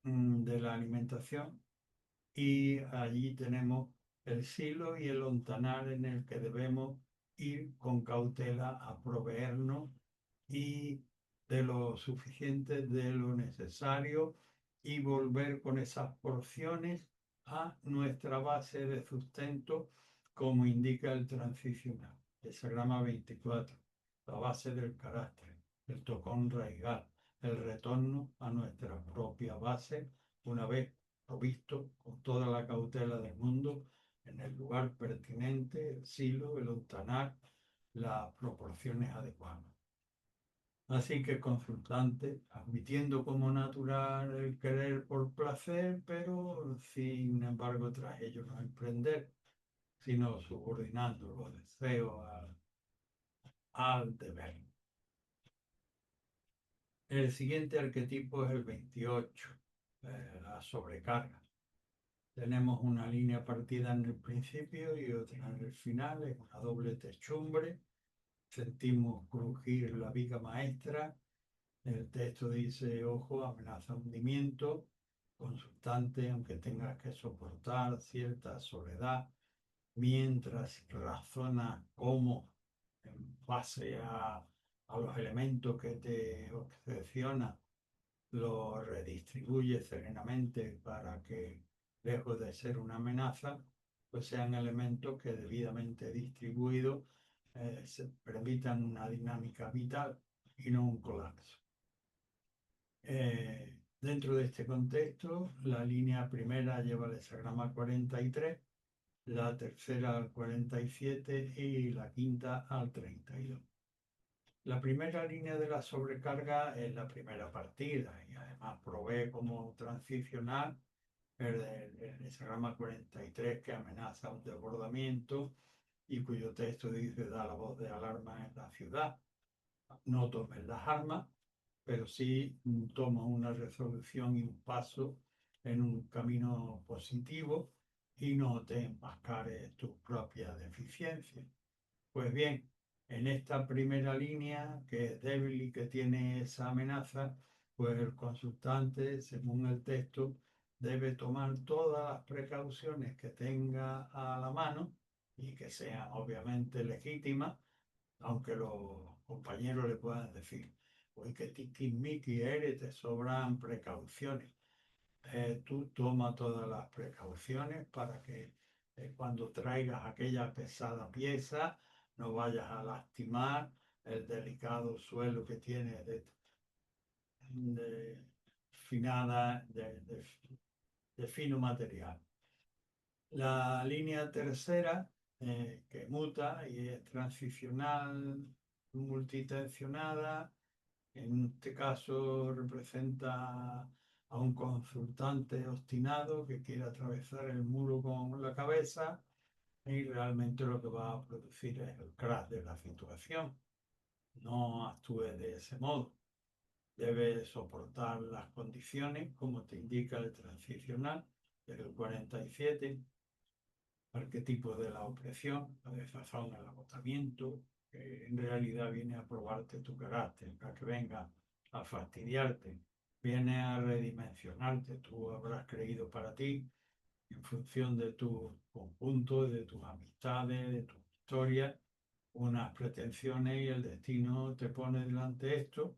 de la alimentación, y allí tenemos el silo y el ontanar en el que debemos ir con cautela a proveernos y de lo suficiente, de lo necesario, y volver con esas porciones a nuestra base de sustento, como indica el transicional, el Sagrama 24, la base del carácter, el tocón raigal, el retorno a nuestra propia base una vez provisto con toda la cautela del mundo en el lugar pertinente, el silo, el ontanar, las proporciones adecuadas. Así que consultante, admitiendo como natural el querer por placer, pero sin embargo tras ello no emprender, sino subordinando los deseos al deber. El siguiente arquetipo es el 28, la sobrecarga. Tenemos una línea partida en el principio y otra en el final, es una doble techumbre. Sentimos crujir la viga maestra. El texto dice, ojo, amenaza hundimiento, consultante, aunque tengas que soportar cierta soledad, mientras razonas cómo, en base a los elementos que te obsesionan, lo redistribuye serenamente para que, lejos de ser una amenaza, pues sean elementos que debidamente distribuidos se permitan una dinámica vital y no un colapso. Dentro de este contexto, la línea primera lleva el hexagrama 43, la tercera al 47 y la quinta al 32. La primera línea de la sobrecarga es la primera partida y además provee como transicional el hexagrama 43, que amenaza un desbordamiento y cuyo texto dice: da la voz de alarma en la ciudad. No tomes las armas, pero sí toma una resolución y un paso en un camino positivo y no te enmascares tus propias deficiencias. Pues bien, en esta primera línea, que es débil y que tiene esa amenaza, pues el consultante, según el texto, debe tomar todas las precauciones que tenga a la mano y que sean obviamente legítimas, aunque los compañeros le puedan decir, uy, que tiquismiqui eres, te sobran precauciones. Tú toma todas las precauciones para que cuando traigas aquella pesada pieza no vayas a lastimar el delicado suelo que tiene de finada, de fino material. La línea tercera, que muta y es transicional, multitensionada, en este caso representa a un consultante obstinado que quiere atravesar el muro con la cabeza, y realmente lo que va a producir es el crash de la situación. No actúe de ese modo. Debe soportar las condiciones, como te indica el transicional del 47, arquetipo de la opresión, la desazón, el agotamiento, que en realidad viene a probarte tu carácter, a que venga a fastidiarte, viene a redimensionarte. Tú habrás creído para ti, en función de tu conjunto, de tus amistades, de tu historia, unas pretensiones, y el destino te pone delante esto,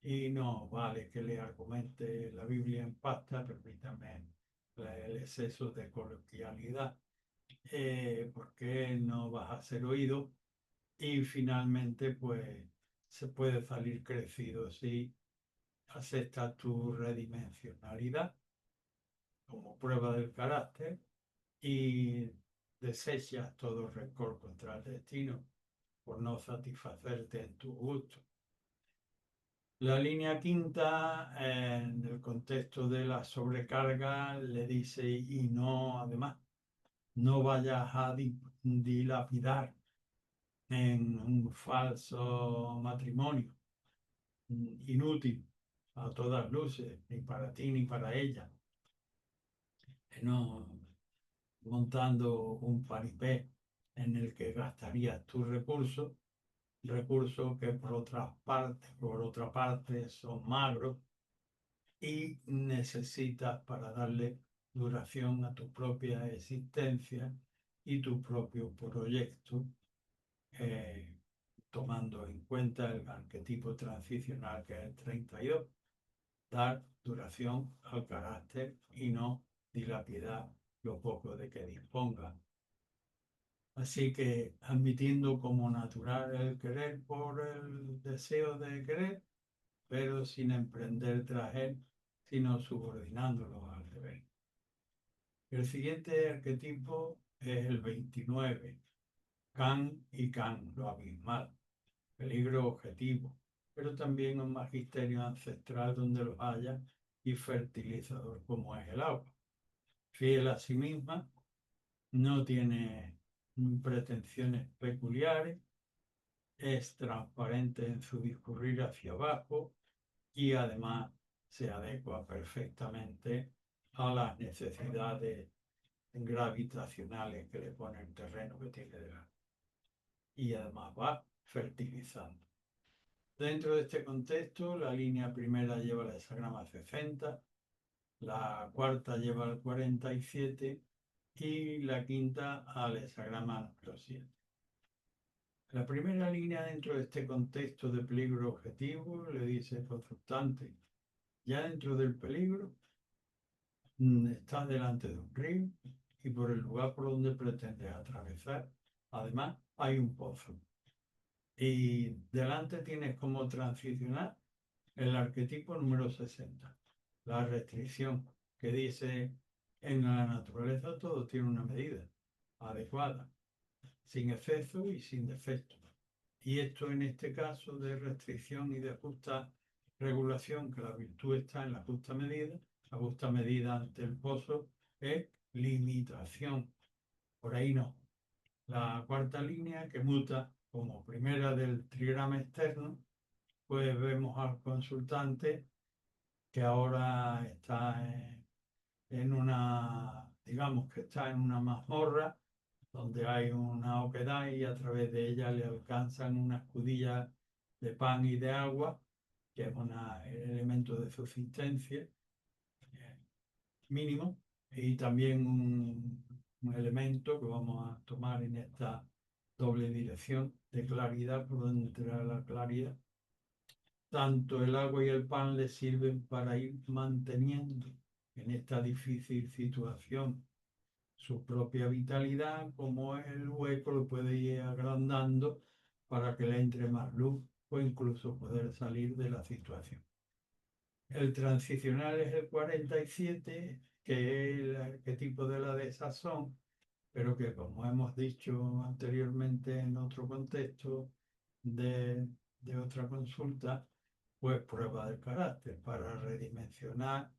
y no vale que le argumente la Biblia en pasta, permítame el exceso de coloquialidad, porque no vas a ser oído, y finalmente pues se puede salir crecido si aceptas tu redimensionalidad como prueba del carácter y desechas todo rencor contra el destino por no satisfacerte en tu gusto. La línea quinta, en el contexto de la sobrecarga, le dice: y no, además, no vayas a dilapidar en un falso matrimonio, inútil a todas luces, ni para ti ni para ella. No montando un paripé en el que gastarías tus recursos que por otra parte son magros, y necesitas para darle duración a tu propia existencia y tu propio proyecto, eh, tomando en cuenta el arquetipo transicional que es el 32, dar duración al carácter y no dilapidar lo poco de que disponga. Así que admitiendo como natural el querer por el deseo de querer, pero sin emprender tras él, sino subordinándolo al deber. El siguiente arquetipo es el 29, Can y Can, lo abismal, peligro objetivo, pero también un magisterio ancestral donde los haya y fertilizador como es el agua. Fiel a sí misma, no tiene pretensiones peculiares, es transparente en su discurrir hacia abajo y además se adecua perfectamente a las necesidades gravitacionales que le pone el terreno que tiene delante. Y además va fertilizando. Dentro de este contexto, la línea primera lleva el hexagrama 60, la cuarta lleva el 47 y la quinta al hexagrama número 7. La primera línea dentro de este contexto de peligro objetivo le dice el consultante, ya dentro del peligro, estás delante de un río y por el lugar por donde pretendes atravesar, además, hay un pozo. Y delante tienes como transicionar el arquetipo número 60, la restricción, que dice, en la naturaleza todo tiene una medida adecuada, sin exceso y sin defecto. Y esto en este caso de restricción y de justa regulación, que la virtud está en la justa medida ante el pozo es limitación. Por ahí no. La cuarta línea que muta como primera del trigrama externo, pues vemos al consultante que ahora está en una, digamos que está en una mazmorra donde hay una oquedad y a través de ella le alcanzan una escudilla de pan y de agua, que es un elemento de subsistencia mínimo, y también un elemento que vamos a tomar en esta doble dirección de claridad, por donde entra la claridad. Tanto el agua y el pan le sirven para ir manteniendo en esta difícil situación su propia vitalidad, como el hueco lo puede ir agrandando para que le entre más luz o incluso poder salir de la situación. El transicional es el 47, que es el arquetipo de la desazón, pero que como hemos dicho anteriormente en otro contexto de otra consulta, pues prueba del carácter para redimensionar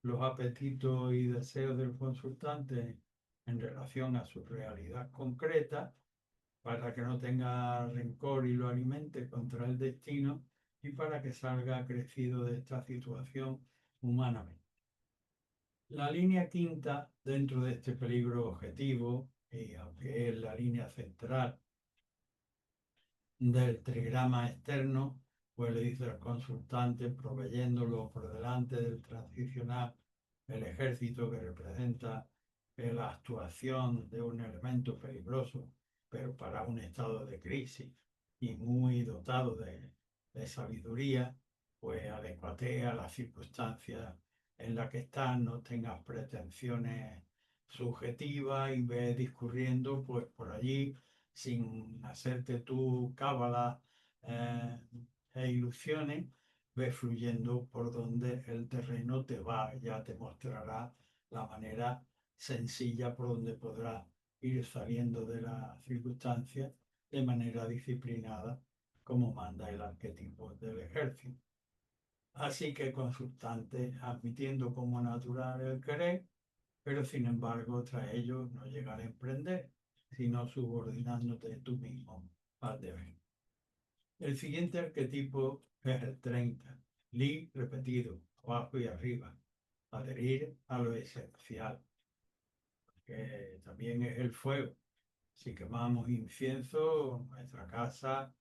los apetitos y deseos del consultante en relación a su realidad concreta, para que no tenga rencor y lo alimente contra el destino y para que salga crecido de esta situación humanamente. La línea quinta dentro de este peligro objetivo, y aunque es la línea central del trigrama externo, pues le dice al consultante, proveyéndolo por delante del transicional, el ejército que representa la actuación de un elemento peligroso, pero para un estado de crisis y muy dotado de sabiduría, pues adecuate a las circunstancias en las que estás, no tengas pretensiones subjetivas y ve discurriendo pues por allí sin hacerte tu cábala e ilusiones, ves fluyendo por donde el terreno te va, ya te mostrará la manera sencilla por donde podrás ir saliendo de la circunstancia de manera disciplinada, como manda el arquetipo del ejército. Así que consultante, admitiendo como natural el querer, pero sin embargo tras ello no llegar a emprender, sino subordinándote tú mismo al deber. El siguiente arquetipo es el 30, li repetido, abajo y arriba, adherir a lo esencial, que también es el fuego. Si quemamos incienso, nuestra casa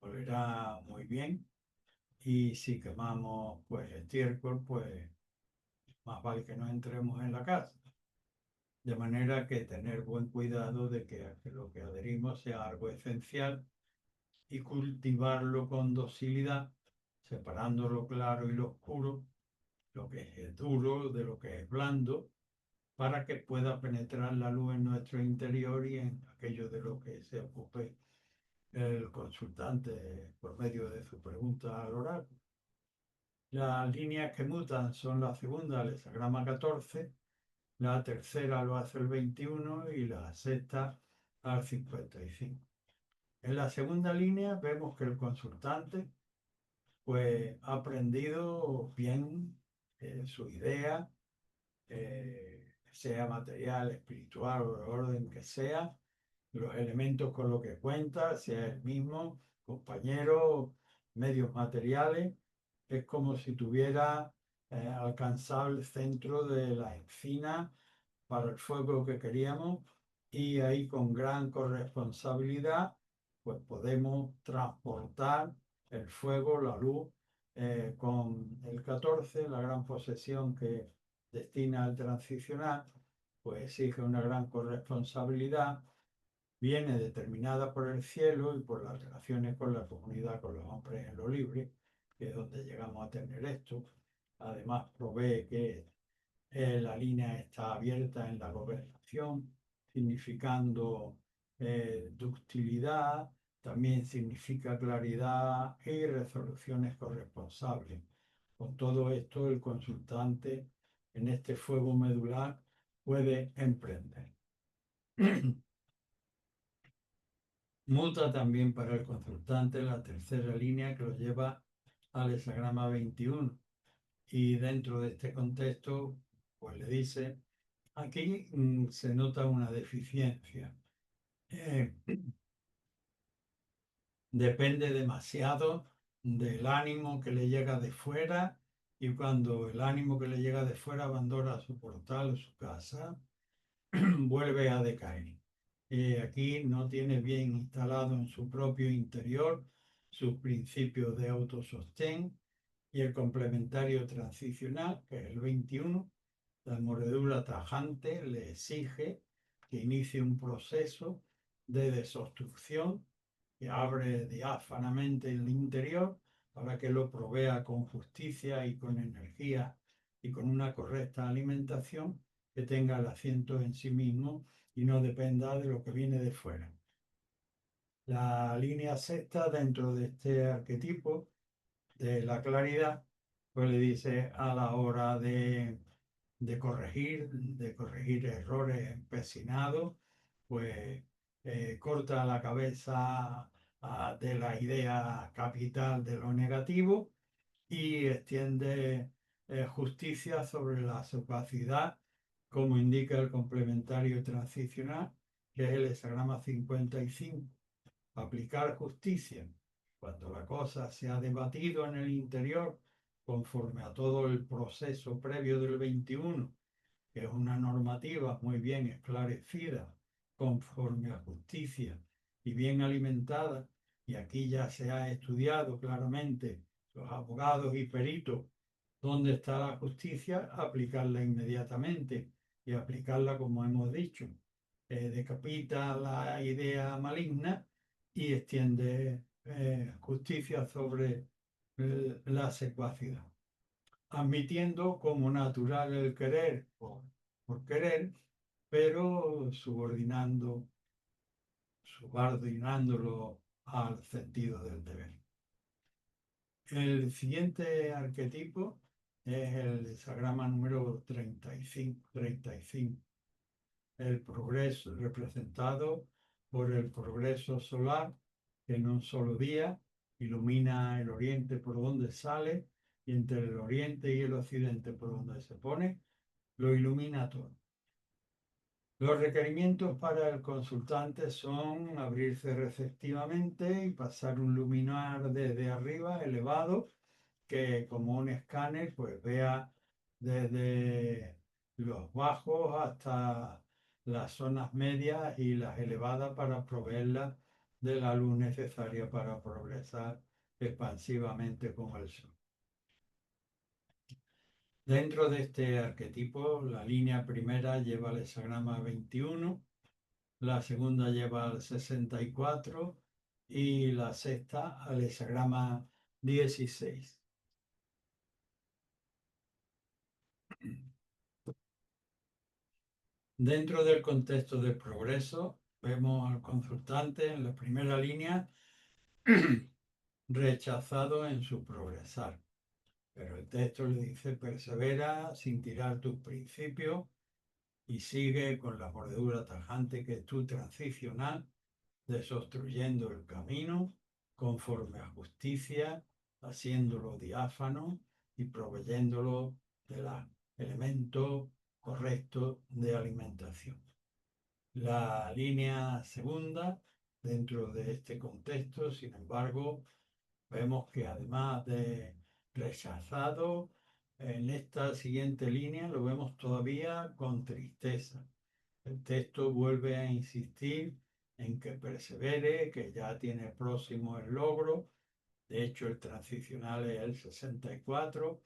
olerá muy bien y si quemamos pues estiércol, pues más vale que no entremos en la casa. De manera que tener buen cuidado de que lo que adherimos sea algo esencial y cultivarlo con docilidad, separando lo claro y lo oscuro, lo que es duro de lo que es blando, para que pueda penetrar la luz en nuestro interior y en aquello de lo que se ocupe el consultante por medio de su pregunta al oráculo. Las líneas que mutan son la segunda, el hexagrama 14, la tercera lo hace el 21 y la sexta al 55. En la segunda línea vemos que el consultante pues ha aprendido bien su idea, sea material, espiritual o de orden que sea, los elementos con los que cuenta, sea el mismo, compañero, medios materiales, es como si tuviera alcanzado el centro de la encina para el fuego que queríamos y ahí con gran corresponsabilidad pues podemos transportar el fuego, la luz, con el 14, la gran posesión que destina al transicional, pues exige una gran corresponsabilidad, viene determinada por el cielo y por las relaciones con la comunidad, con los hombres en lo libre, que es donde llegamos a tener esto. Además, provee que la línea está abierta en la gobernación, significando ductilidad, también significa claridad y resoluciones corresponsables. Con todo esto, el consultante en este fuego medular puede emprender. Muta también para el consultante la tercera línea que lo lleva al hexagrama 21. Y dentro de este contexto, pues le dice, aquí se nota una deficiencia. Eh, Depende demasiado del ánimo que le llega de fuera y cuando el ánimo que le llega de fuera abandona su portal, su casa, vuelve a decaer. Aquí no tiene bien instalado en su propio interior sus principios de autosostén y el complementario transicional, que es el 21, la mordedura tajante le exige que inicie un proceso de desobstrucción que abre diáfanamente el interior para que lo provea con justicia y con energía y con una correcta alimentación que tenga el asiento en sí mismo y no dependa de lo que viene de fuera. La línea sexta dentro de este arquetipo de la claridad, pues le dice a la hora de corregir errores empecinados, pues corta la cabeza de la idea capital de lo negativo y extiende justicia sobre la opacidad, como indica el complementario transicional, que es el hexagrama 55. Aplicar justicia cuando la cosa se ha debatido en el interior conforme a todo el proceso previo del 21, que es una normativa muy bien esclarecida, conforme a justicia y bien alimentada, y aquí ya se ha estudiado claramente los abogados y peritos dónde está la justicia, aplicarla inmediatamente y aplicarla como hemos dicho. Decapita la idea maligna y extiende justicia sobre la secuacidad, admitiendo como natural el querer por querer, pero subordinándolo al sentido del deber. El siguiente arquetipo es el hexagrama número 35, el progreso representado por el progreso solar que en un solo día ilumina el oriente por donde sale y entre el oriente y el occidente por donde se pone, lo ilumina todo. Los requerimientos para el consultante son abrirse receptivamente y pasar un luminar desde arriba elevado que como un escáner pues vea desde los bajos hasta las zonas medias y las elevadas para proveerlas de la luz necesaria para progresar expansivamente con el Sol. Dentro de este arquetipo, la línea primera lleva el hexagrama 21, la segunda lleva al 64 y la sexta al hexagrama 16. Dentro del contexto del progreso, vemos al consultante en la primera línea rechazado en su progresar. Pero el texto le dice, persevera sin tirar tus principios y sigue con la mordedura tajante que es tu transicional, desobstruyendo el camino conforme a justicia, haciéndolo diáfano y proveyéndolo de los elementos correctos de alimentación. La línea segunda, dentro de este contexto, sin embargo, vemos que además de rechazado, en esta siguiente línea lo vemos todavía con tristeza. El texto vuelve a insistir en que persevere, que ya tiene próximo el logro. De hecho, el transicional es el 64,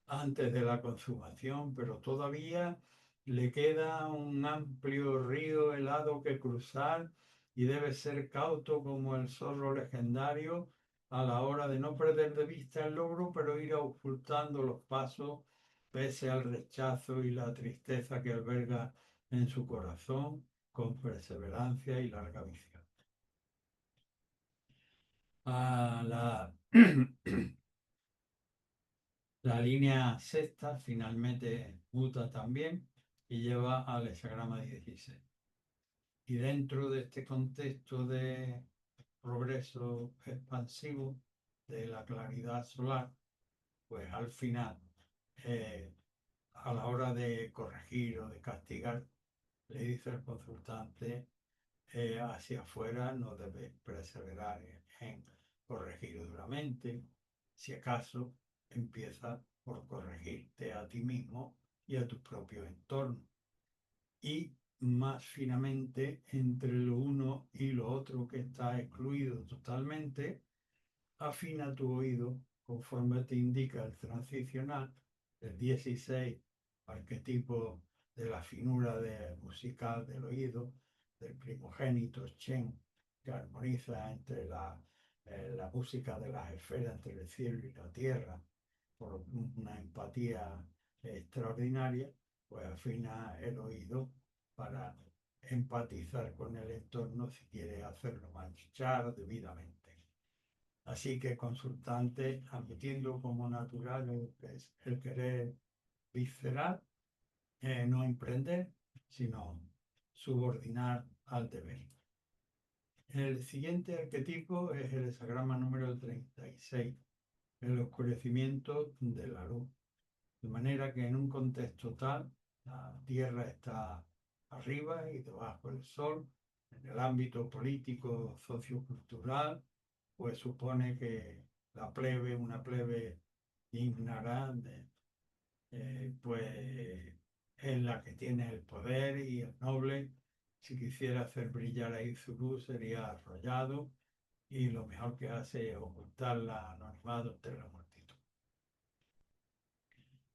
antes de la consumación, pero todavía le queda un amplio río helado que cruzar y debe ser cauto como el zorro legendario a la hora de no perder de vista el logro, pero ir ocultando los pasos pese al rechazo y la tristeza que alberga en su corazón con perseverancia y larga visión. La La línea sexta finalmente muta también y lleva al hexagrama 16. Y dentro de este contexto de progreso expansivo de la claridad solar, pues al final, a la hora de corregir o de castigar, le dice el consultante, hacia afuera no debes perseverar en corregir duramente, si acaso empieza por corregirte a ti mismo y a tu propio entorno. Y más finamente, entre lo uno y lo otro que está excluido totalmente, afina tu oído conforme te indica el transicional, el 16, arquetipo de la finura musical del oído, del primogénito Chen, que armoniza entre la música de las esferas, entre el cielo y la tierra, por una empatía extraordinaria, pues afina el oído para empatizar con el entorno si quiere hacerlo marchar debidamente. Así que consultante, admitiendo como natural el querer visceral, no emprender, sino subordinar al deber. El siguiente arquetipo es el hexagrama número 36, el oscurecimiento de la luz. De manera que en un contexto tal, la Tierra está arriba y debajo del Sol. En el ámbito político, sociocultural, pues supone que la plebe, una plebe ignorante, pues es la que tiene el poder y el noble. Si quisiera hacer brillar ahí su luz, sería arrollado y lo mejor que hace es ocultarla anonimado entre la multitud.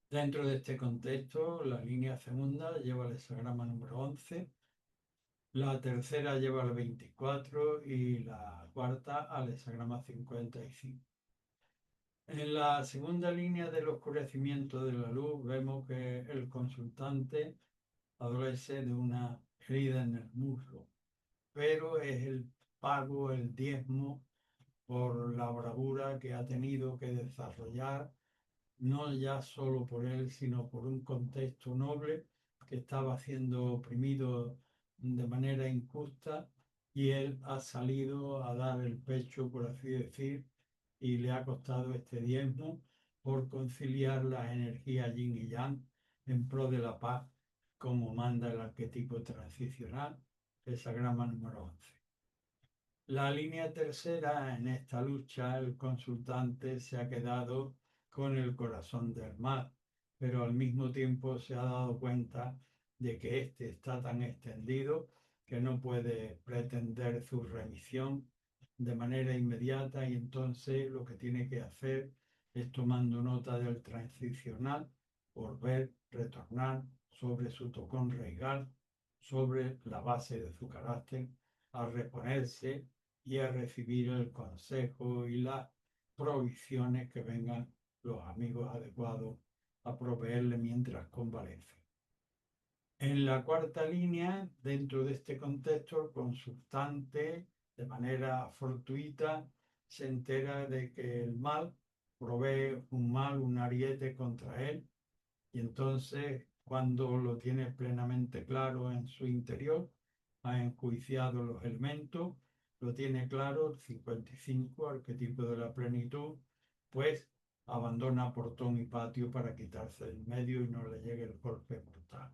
Dentro de este contexto, la línea segunda lleva el hexagrama número 11, la tercera lleva el 24 y la cuarta al hexagrama 55. En la segunda línea del oscurecimiento de la luz vemos que el consultante adolece de una herida en el muslo, pero es el pago, el diezmo por la bravura que ha tenido que desarrollar, no ya solo por él, sino por un contexto noble que estaba siendo oprimido de manera injusta y él ha salido a dar el pecho, por así decir, y le ha costado este diezmo por conciliar las energías yin y yang en pro de la paz, como manda el arquetipo transicional, el hexagrama número 11. La línea tercera, en esta lucha, el consultante se ha quedado con el corazón del mar, pero al mismo tiempo se ha dado cuenta de que éste está tan extendido que no puede pretender su remisión de manera inmediata y entonces lo que tiene que hacer es tomando nota del transicional, volver, retornar sobre su tocón reigal, sobre la base de su carácter, a reponerse y a recibir el consejo y las provisiones que vengan los amigos adecuados a proveerle mientras convalece. En la cuarta línea, dentro de este contexto, el consultante, de manera fortuita, se entera de que el mal provee un mal, un ariete contra él, y entonces, cuando lo tiene plenamente claro en su interior, ha enjuiciado los elementos, lo tiene claro, el 55, arquetipo de la plenitud, pues abandona portón y patio para quitarse del medio y no le llegue el golpe mortal,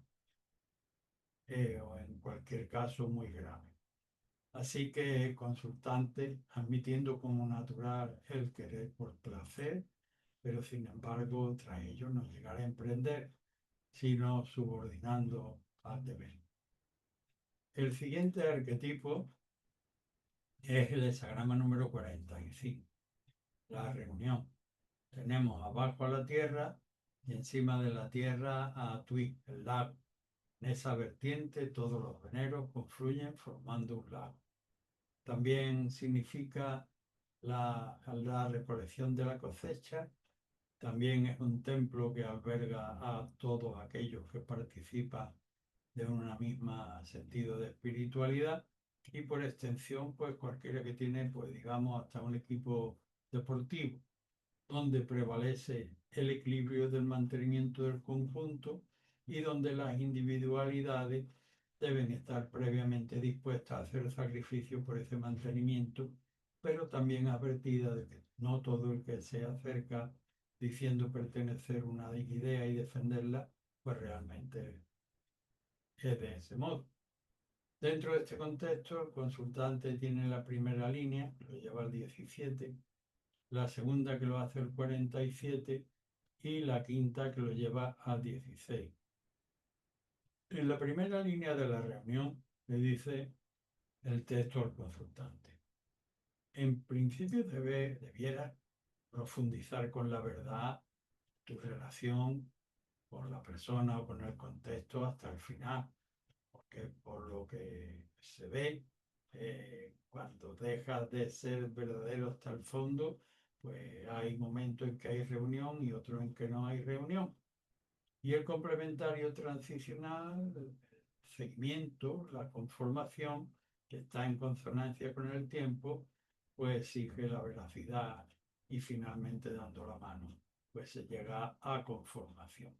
o en cualquier caso muy grave. Así que el consultante, admitiendo como natural el querer por placer, pero sin embargo, tras ello no llegar a emprender, sino subordinando al deber. El siguiente arquetipo es el hexagrama número 45, la reunión. Tenemos abajo a la tierra y encima de la tierra a Tui, el lago. En esa vertiente todos los veneros confluyen formando un lago. También significa la recolección de la cosecha. También es un templo que alberga a todos aquellos que participan de un mismo sentido de espiritualidad y por extensión, pues cualquiera que tiene, pues digamos, hasta un equipo deportivo, donde prevalece el equilibrio del mantenimiento del conjunto y donde las individualidades deben estar previamente dispuestas a hacer sacrificio por ese mantenimiento, pero también advertida de que no todo el que se acerca diciendo pertenecer a una idea y defenderla, pues realmente es de ese modo. Dentro de este contexto, el consultante tiene la primera línea, que lo lleva al 17, la segunda que lo hace el 47 y la quinta que lo lleva al 16. En la primera línea de la reunión le dice el texto al consultante: en principio debiera profundizar con la verdad tu relación con la persona o con el contexto hasta el final, porque por lo que se ve, cuando dejas de ser verdadero hasta el fondo, pues hay momentos en que hay reunión y otros en que no hay reunión. Y el complementario transicional, el seguimiento, la conformación, que está en consonancia con el tiempo, pues exige la veracidad y finalmente dando la mano, pues se llega a conformación.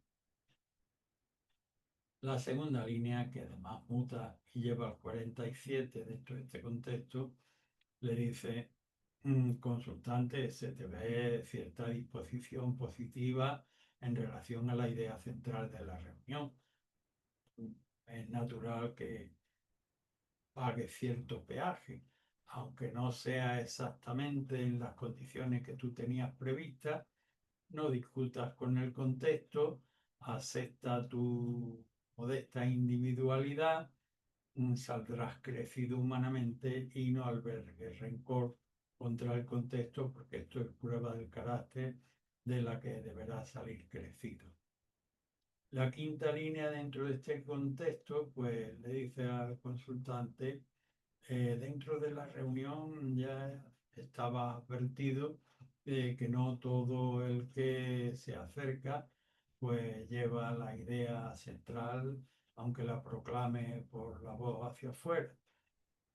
La segunda línea, que además muta y lleva al 47 dentro de este contexto, le dice: consultante, se te ve cierta disposición positiva en relación a la idea central de la reunión. Es natural que pague cierto peaje, aunque no sea exactamente en las condiciones que tú tenías previstas. No discutas con el contexto, acepta tu modesta individualidad, saldrás crecido humanamente y no albergues rencor contra el contexto, porque esto es prueba del carácter de la que deberás salir crecido. La quinta línea dentro de este contexto, pues le dice al consultante: dentro de la reunión ya estaba advertido de que no todo el que se acerca pues lleva la idea central, aunque la proclame por la voz hacia afuera,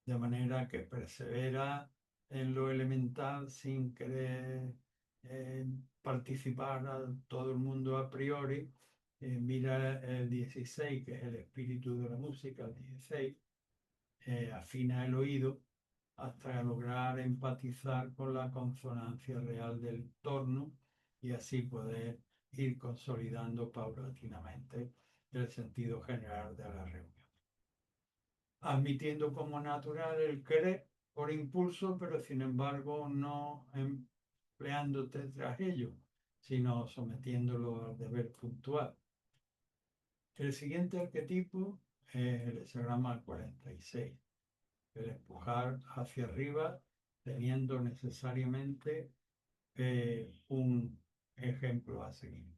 de manera que persevera en lo elemental sin querer eh, participar a todo el mundo a priori. Mira el 16, que es el espíritu de la música, el 16, afina el oído hasta lograr empatizar con la consonancia real del entorno y así poder ir consolidando paulatinamente el sentido general de la reunión. Admitiendo como natural el querer por impulso, pero sin embargo no empleándote tras ello, sino sometiéndolo al deber puntual. El siguiente arquetipo es el hexagrama 46, el empujar hacia arriba teniendo necesariamente un ejemplo a seguir.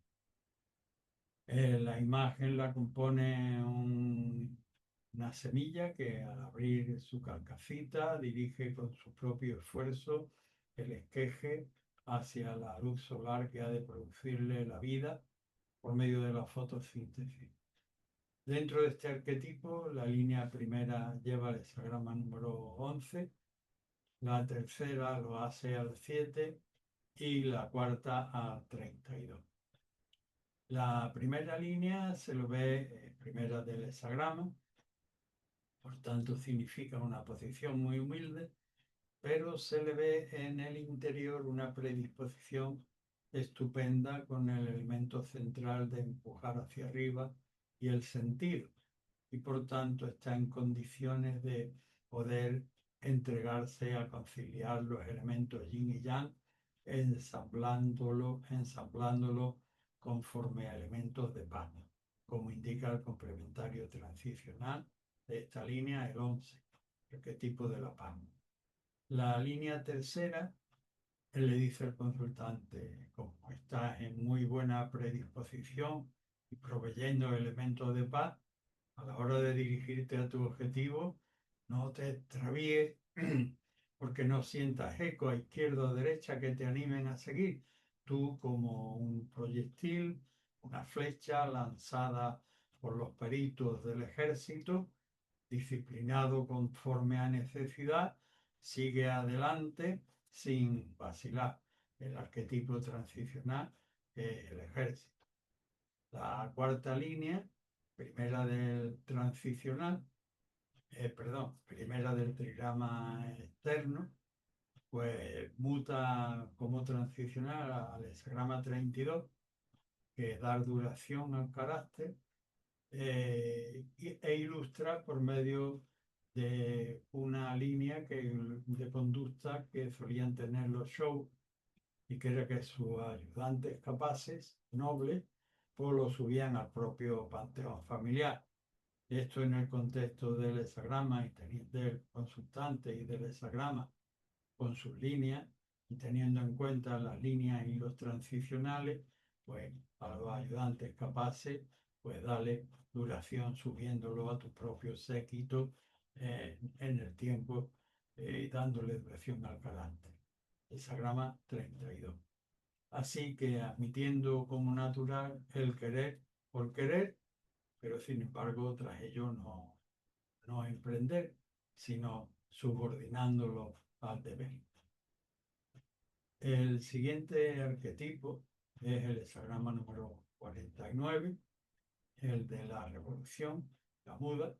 La imagen la compone una semilla que al abrir su carcasita dirige con su propio esfuerzo el esqueje hacia la luz solar que ha de producirle la vida por medio de la fotosíntesis. Dentro de este arquetipo, la línea primera lleva el hexagrama número 11, la tercera lo hace al 7 y la cuarta al 32. La primera línea se lo ve primera del hexagrama, por tanto significa una posición muy humilde, pero se le ve en el interior una predisposición estupenda con el elemento central de empujar hacia arriba y el sentido, y por tanto está en condiciones de poder entregarse a conciliar los elementos yin y yang, ensamblándolo conforme a elementos de paz, como indica el complementario transicional de esta línea, el 11, arquetipo de la paz. La línea tercera, él le dice al consultante, como estás en muy buena predisposición y proveyendo elementos de paz, a la hora de dirigirte a tu objetivo, no te extravíes porque no sientas eco a izquierda o derecha que te animen a seguir. Tú como un proyectil, una flecha lanzada por los peritos del ejército, disciplinado conforme a necesidad, sigue adelante sin vacilar. El arquetipo transicional es el ejército. La cuarta línea, primera del transicional, primera del trigrama externo, pues muta como transicional al hexagrama 32, que es dar duración al carácter, e ilustra por medio de una línea de conducta que solían tener los shows y que era que sus ayudantes capaces, nobles, pues lo subían al propio panteón familiar. Esto en el contexto del hexagrama y del consultante y del hexagrama con sus líneas y teniendo en cuenta las líneas y los transicionales, pues a los ayudantes capaces, pues dale duración subiéndolo a tu propio séquito en el tiempo y dándole duración al carácter. Hexagrama 32. Así que admitiendo como natural el querer por querer, pero sin embargo tras ello no emprender, sino subordinándolo al deber. El siguiente arquetipo es el hexagrama número 49, el de la revolución, la muda,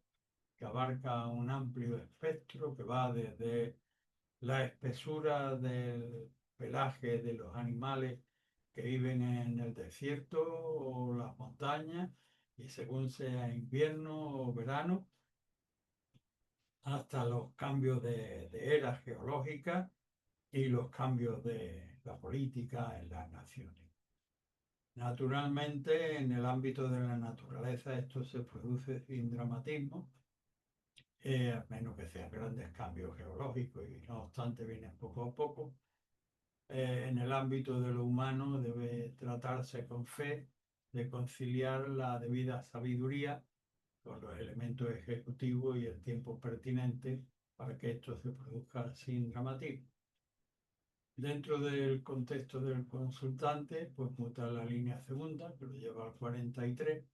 que abarca un amplio espectro que va desde la espesura del pelaje de los animales que viven en el desierto o las montañas, y según sea invierno o verano, hasta los cambios de era geológica y los cambios de la política en las naciones. Naturalmente, en el ámbito de la naturaleza esto se produce sin dramatismo, a menos que sean grandes cambios geológicos y no obstante vienen poco a poco. En el ámbito de lo humano debe tratarse con fe de conciliar la debida sabiduría con los elementos ejecutivos y el tiempo pertinente para que esto se produzca sin dramatismo. Dentro del contexto del consultante, pues muta la línea segunda, que lo lleva al 43,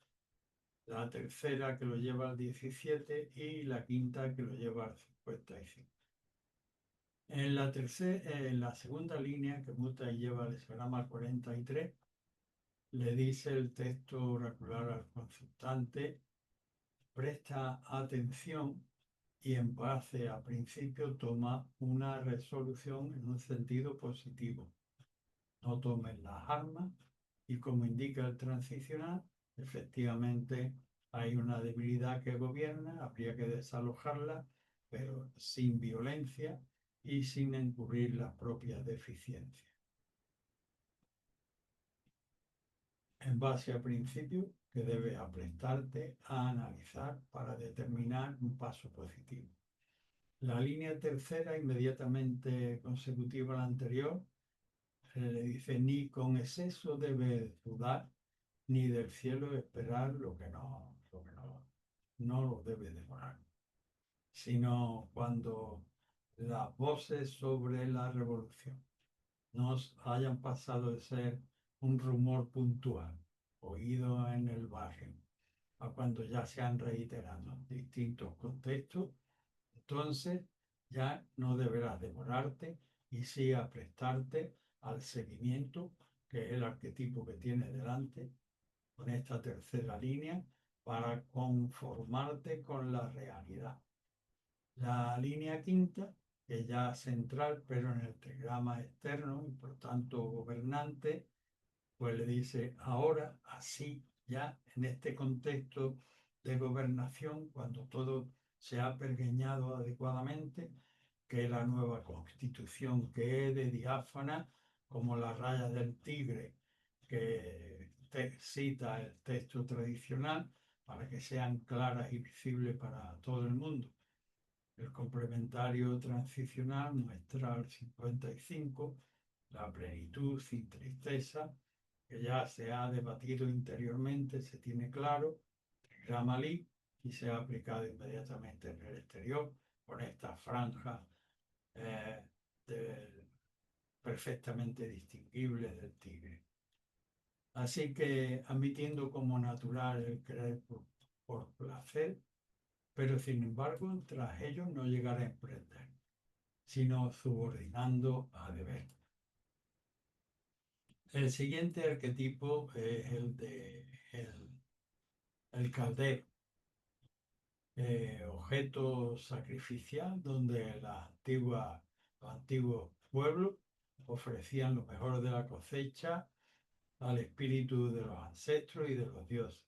la tercera, que lo lleva al 17, y la quinta, que lo lleva al 55. En la segunda línea, que muta y lleva el hexagrama 43, le dice el texto oracular al consultante: presta atención y en base a principio toma una resolución en un sentido positivo. No tomen las armas y, como indica el transicional, efectivamente hay una debilidad que gobierna, habría que desalojarla, pero sin violencia y sin encubrir las propias deficiencias. En base a principios que debes aprestarte a analizar para determinar un paso positivo. La línea tercera, inmediatamente consecutiva a la anterior, le dice, ni con exceso debe dudar, ni del cielo esperar no lo debe demorar, sino cuando las voces sobre la revolución nos hayan pasado de ser un rumor puntual, oído en el barrio, a cuando ya se han reiterado en distintos contextos, entonces ya no deberás demorarte y sí a prestarte al seguimiento, que es el arquetipo que tienes delante, con esta tercera línea, para conformarte con la realidad. La línea quinta, que ya central, pero en el trigrama externo y por tanto gobernante, pues le dice, ahora, así, ya en este contexto de gobernación, cuando todo se ha pergeñado adecuadamente, que la nueva constitución quede diáfana como la raya del tigre que cita el texto tradicional para que sean claras y visibles para todo el mundo. El complementario transicional muestra al 55 la plenitud sin tristeza, que ya se ha debatido interiormente, se tiene claro, Ramalí, y se ha aplicado inmediatamente en el exterior con esta franja eh, perfectamente distinguible del tigre. Así que admitiendo como natural el creer por placer, pero sin embargo tras ello no llegar a emprender, sino subordinando a deber. El siguiente arquetipo es el de el caldero, objeto sacrificial donde los antiguos pueblos ofrecían lo mejor de la cosecha al espíritu de los ancestros y de los dioses.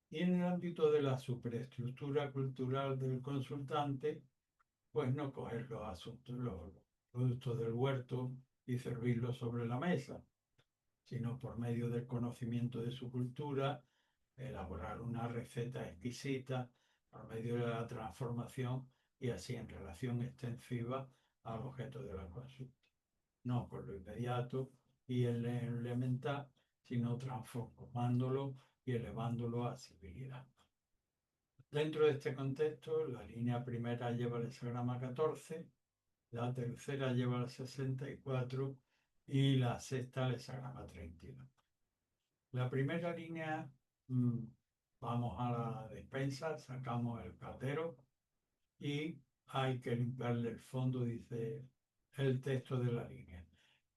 Y en el ámbito de la superestructura cultural del consultante, pues no coger los asuntos, los productos del huerto y servirlos sobre la mesa, sino por medio del conocimiento de su cultura, elaborar una receta exquisita por medio de la transformación y así en relación extensiva al objeto de la consulta. No por lo inmediato y el elemental, sino transformándolo y elevándolo a civilidad. Dentro de este contexto, la línea primera lleva el hexagrama 14, la tercera lleva el 64 y la sexta el hexagrama 32. La primera línea, vamos a la despensa, sacamos el caldero y hay que limpiarle el fondo, dice el texto de la línea.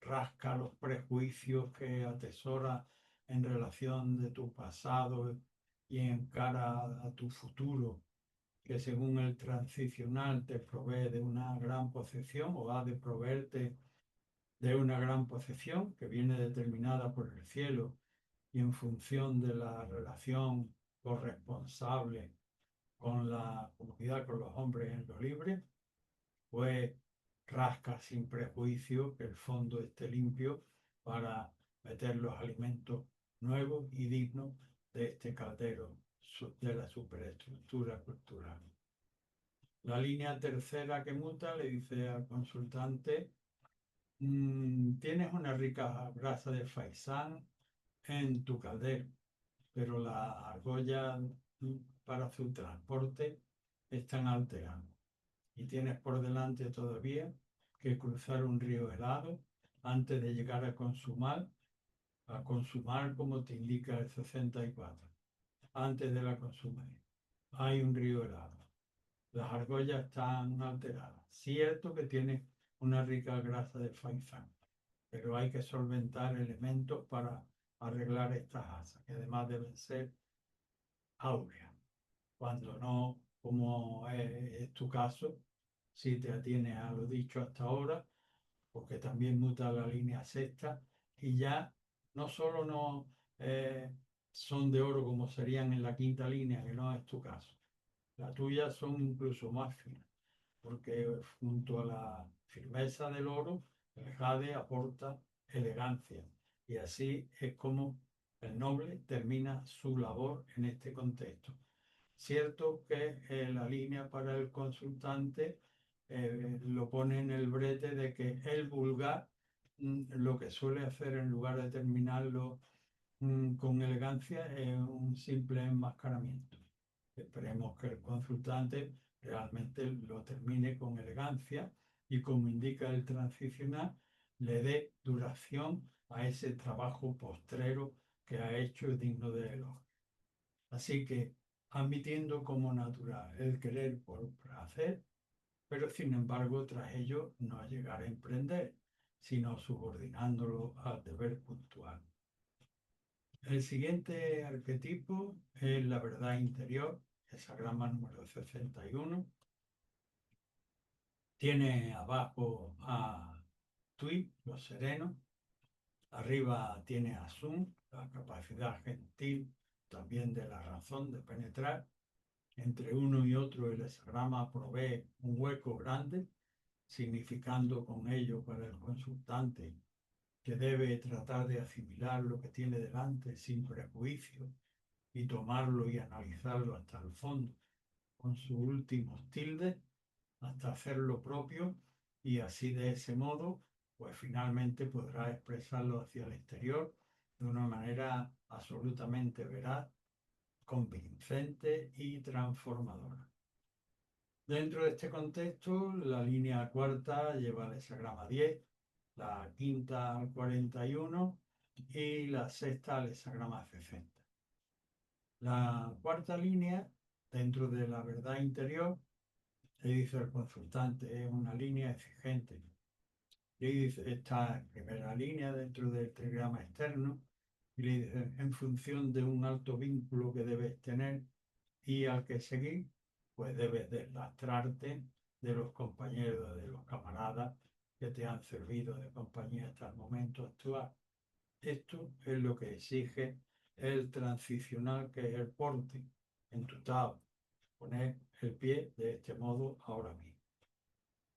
Rasca los prejuicios que atesora en relación de tu pasado y encara a tu futuro, que según el transicional te provee de una gran posesión o ha de proveerte de una gran posesión que viene determinada por el cielo y en función de la relación corresponsable con la comunidad, con los hombres en lo libre, pues rasca sin prejuicio que el fondo esté limpio para meter los alimentos nuevos y dignos de este caldero de la superestructura cultural. La línea tercera que muta le dice al consultante, tienes una rica grasa de faisán en tu caldero, pero las argollas para su transporte están alteradas y tienes por delante todavía que cruzar un río helado antes de llegar a consumar como te indica el 64, antes de la consumación. Hay un río helado. Las argollas están alteradas. Cierto que tiene una rica grasa de faisán, pero hay que solventar elementos para arreglar estas asas, que además deben ser áureas. Cuando no, como es tu caso, si te atienes a lo dicho hasta ahora, porque también muta la línea sexta y ya no solo no son de oro como serían en la quinta línea, que no es tu caso. Las tuyas son incluso más finas, porque junto a la firmeza del oro, el jade aporta elegancia. Y así es como el noble termina su labor en este contexto. Cierto que la línea para el consultante lo pone en el brete de que el vulgar lo que suele hacer en lugar de terminarlo con elegancia es un simple enmascaramiento. Esperemos que el consultante realmente lo termine con elegancia y, como indica el transicional, le dé duración a ese trabajo postrero que ha hecho digno de elogio. Así que, admitiendo como natural el querer por placer, pero sin embargo tras ello no llegar a emprender, sino subordinándolo al deber puntual. El siguiente arquetipo es la verdad interior, el sagrama número 61. Tiene abajo a Tui, los serenos, arriba tiene a Sun, la capacidad gentil, también de la razón de penetrar. Entre uno y otro el hexagrama provee un hueco grande, significando con ello para el consultante que debe tratar de asimilar lo que tiene delante sin prejuicio y tomarlo y analizarlo hasta el fondo, con sus últimos tildes, hasta hacerlo propio, y así de ese modo, pues finalmente podrá expresarlo hacia el exterior de una manera absolutamente veraz, convincente y transformadora. Dentro de este contexto, la línea cuarta lleva el hexagrama 10, la quinta al 41 y la sexta al hexagrama 60. La cuarta línea, dentro de la verdad interior, le dice el consultante, es una línea exigente. Le dice, está en primera línea dentro del trigrama externo, y le dice, en función de un alto vínculo que debes tener y al que seguir, pues debes deslastrarte de los compañeros, de los camaradas que te han servido de compañía hasta el momento actual. Esto es lo que exige el transicional, que es el porte en tu tao. Poner el pie de este modo ahora mismo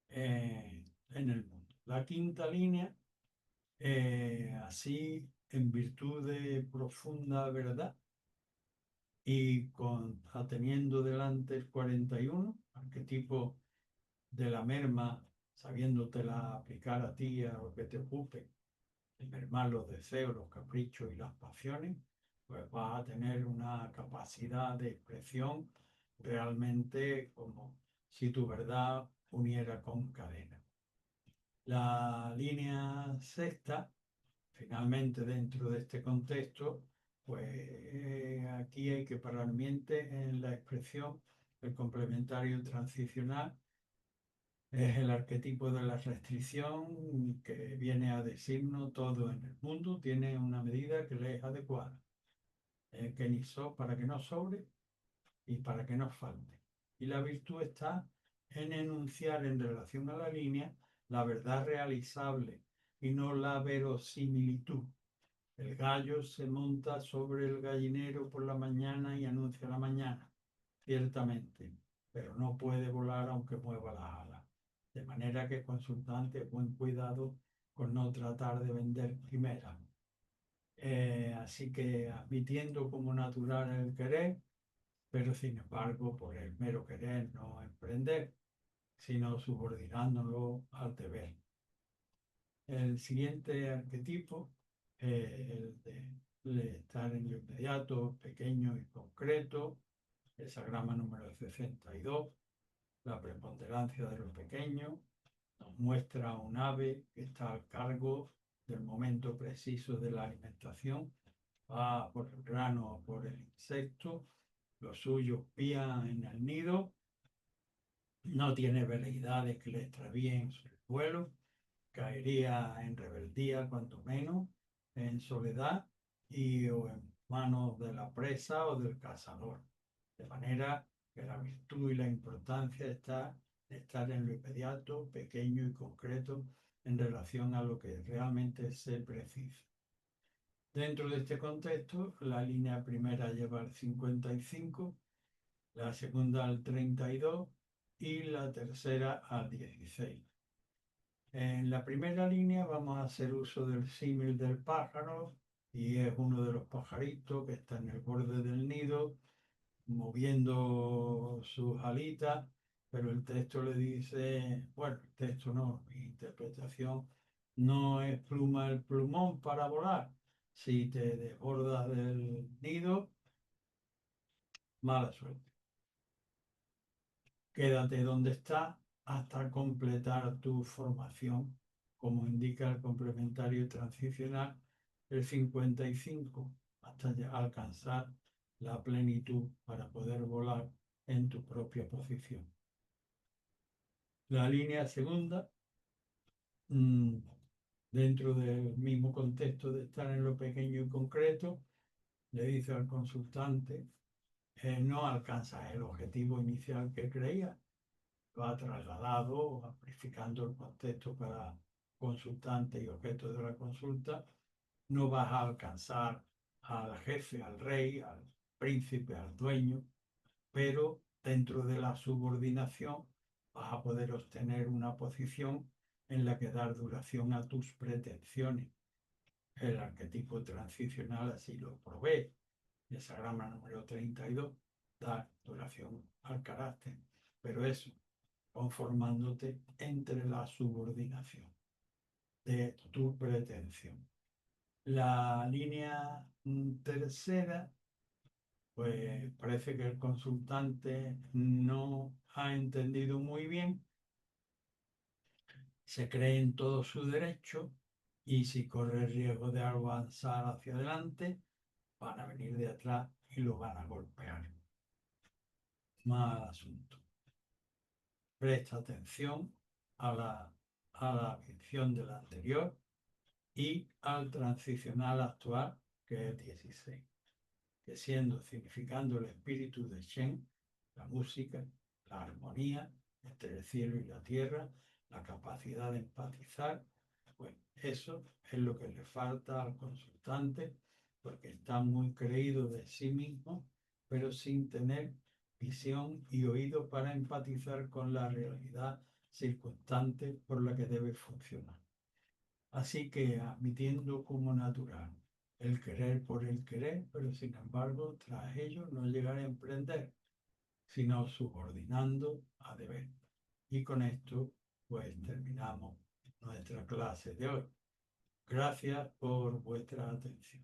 en el mundo. La quinta línea, así en virtud de profunda verdad y teniendo delante el 41, arquetipo de la merma, sabiéndotela aplicar a ti, a lo que te ocupe, el mermar los deseos, los caprichos y las pasiones, pues vas a tener una capacidad de expresión realmente como si tu verdad uniera con cadena. La línea sexta, finalmente dentro de este contexto, pues aquí hay que parar mente en la expresión, el complementario transicional es el arquetipo de la restricción que viene a decirnos todo en el mundo tiene una medida que le es adecuada, para que no sobre y para que no falte. Y la virtud está en enunciar en relación a la línea la verdad realizable y no la verosimilitud. El gallo se monta sobre el gallinero por la mañana y anuncia la mañana, ciertamente, pero no puede volar aunque mueva las alas. De manera que, consultante, buen cuidado con no tratar de vender primera. Así que, admitiendo como natural el querer, pero sin embargo, por el mero querer no emprender, sino subordinándolo al deber. El siguiente arquetipo, el de estar en lo inmediato, pequeño y concreto, el sagrama número 62, la preponderancia de lo pequeño, nos muestra un ave que está al cargo del momento preciso de la alimentación, va por el grano o por el insecto, los suyos pían en el nido, no tiene veleidades que le extravíen su vuelo, caería en rebeldía, cuanto menos, en soledad o en manos de la presa o del cazador. De manera que la virtud y la importancia está en estar en lo inmediato, pequeño y concreto en relación a lo que realmente se precisa. Dentro de este contexto, la línea primera lleva al 55, la segunda al 32 y la tercera al 16. En la primera línea vamos a hacer uso del símil del pájaro, y es uno de los pajaritos que está en el borde del nido, moviendo sus alitas pero el texto le dice, bueno, el texto no, mi interpretación no es pluma el plumón para volar. Si te desbordas del nido, mala suerte. Quédate donde estás hasta completar tu formación, como indica el complementario transicional el 55, hasta alcanzar la plenitud para poder volar en tu propia posición. La línea segunda, mm, dentro del mismo contexto de estar en lo pequeño y concreto, le dice al consultante, no alcanzas el objetivo inicial que creías, lo ha trasladado, amplificando el contexto para consultante y objeto de la consulta, no vas a alcanzar al jefe, al rey, al príncipe, al dueño, pero dentro de la subordinación vas a poder obtener una posición en la que dar duración a tus pretensiones. El arquetipo transicional así lo provee. El Hexagrama número 32 da duración al carácter, pero eso, conformándote entre la subordinación de tu pretensión. La línea tercera, pues parece que el consultante no ha entendido muy bien, se cree en todo su derecho y si corre el riesgo de avanzar hacia adelante, van a venir de atrás y lo van a golpear. Mal asunto. Presta atención a la visión de la anterior y al transicional actual, que es 16, que significando el espíritu de Shen, la música, la armonía entre el cielo y la tierra, la capacidad de empatizar, pues eso es lo que le falta al consultante, porque está muy creído de sí mismo, pero sin tener visión y oído para empatizar con la realidad circunstante por la que debe funcionar. Así que admitiendo como natural el querer por el querer, pero sin embargo, tras ello no llegar a emprender, sino subordinando a deber. Y con esto, pues terminamos nuestra clase de hoy. Gracias por vuestra atención.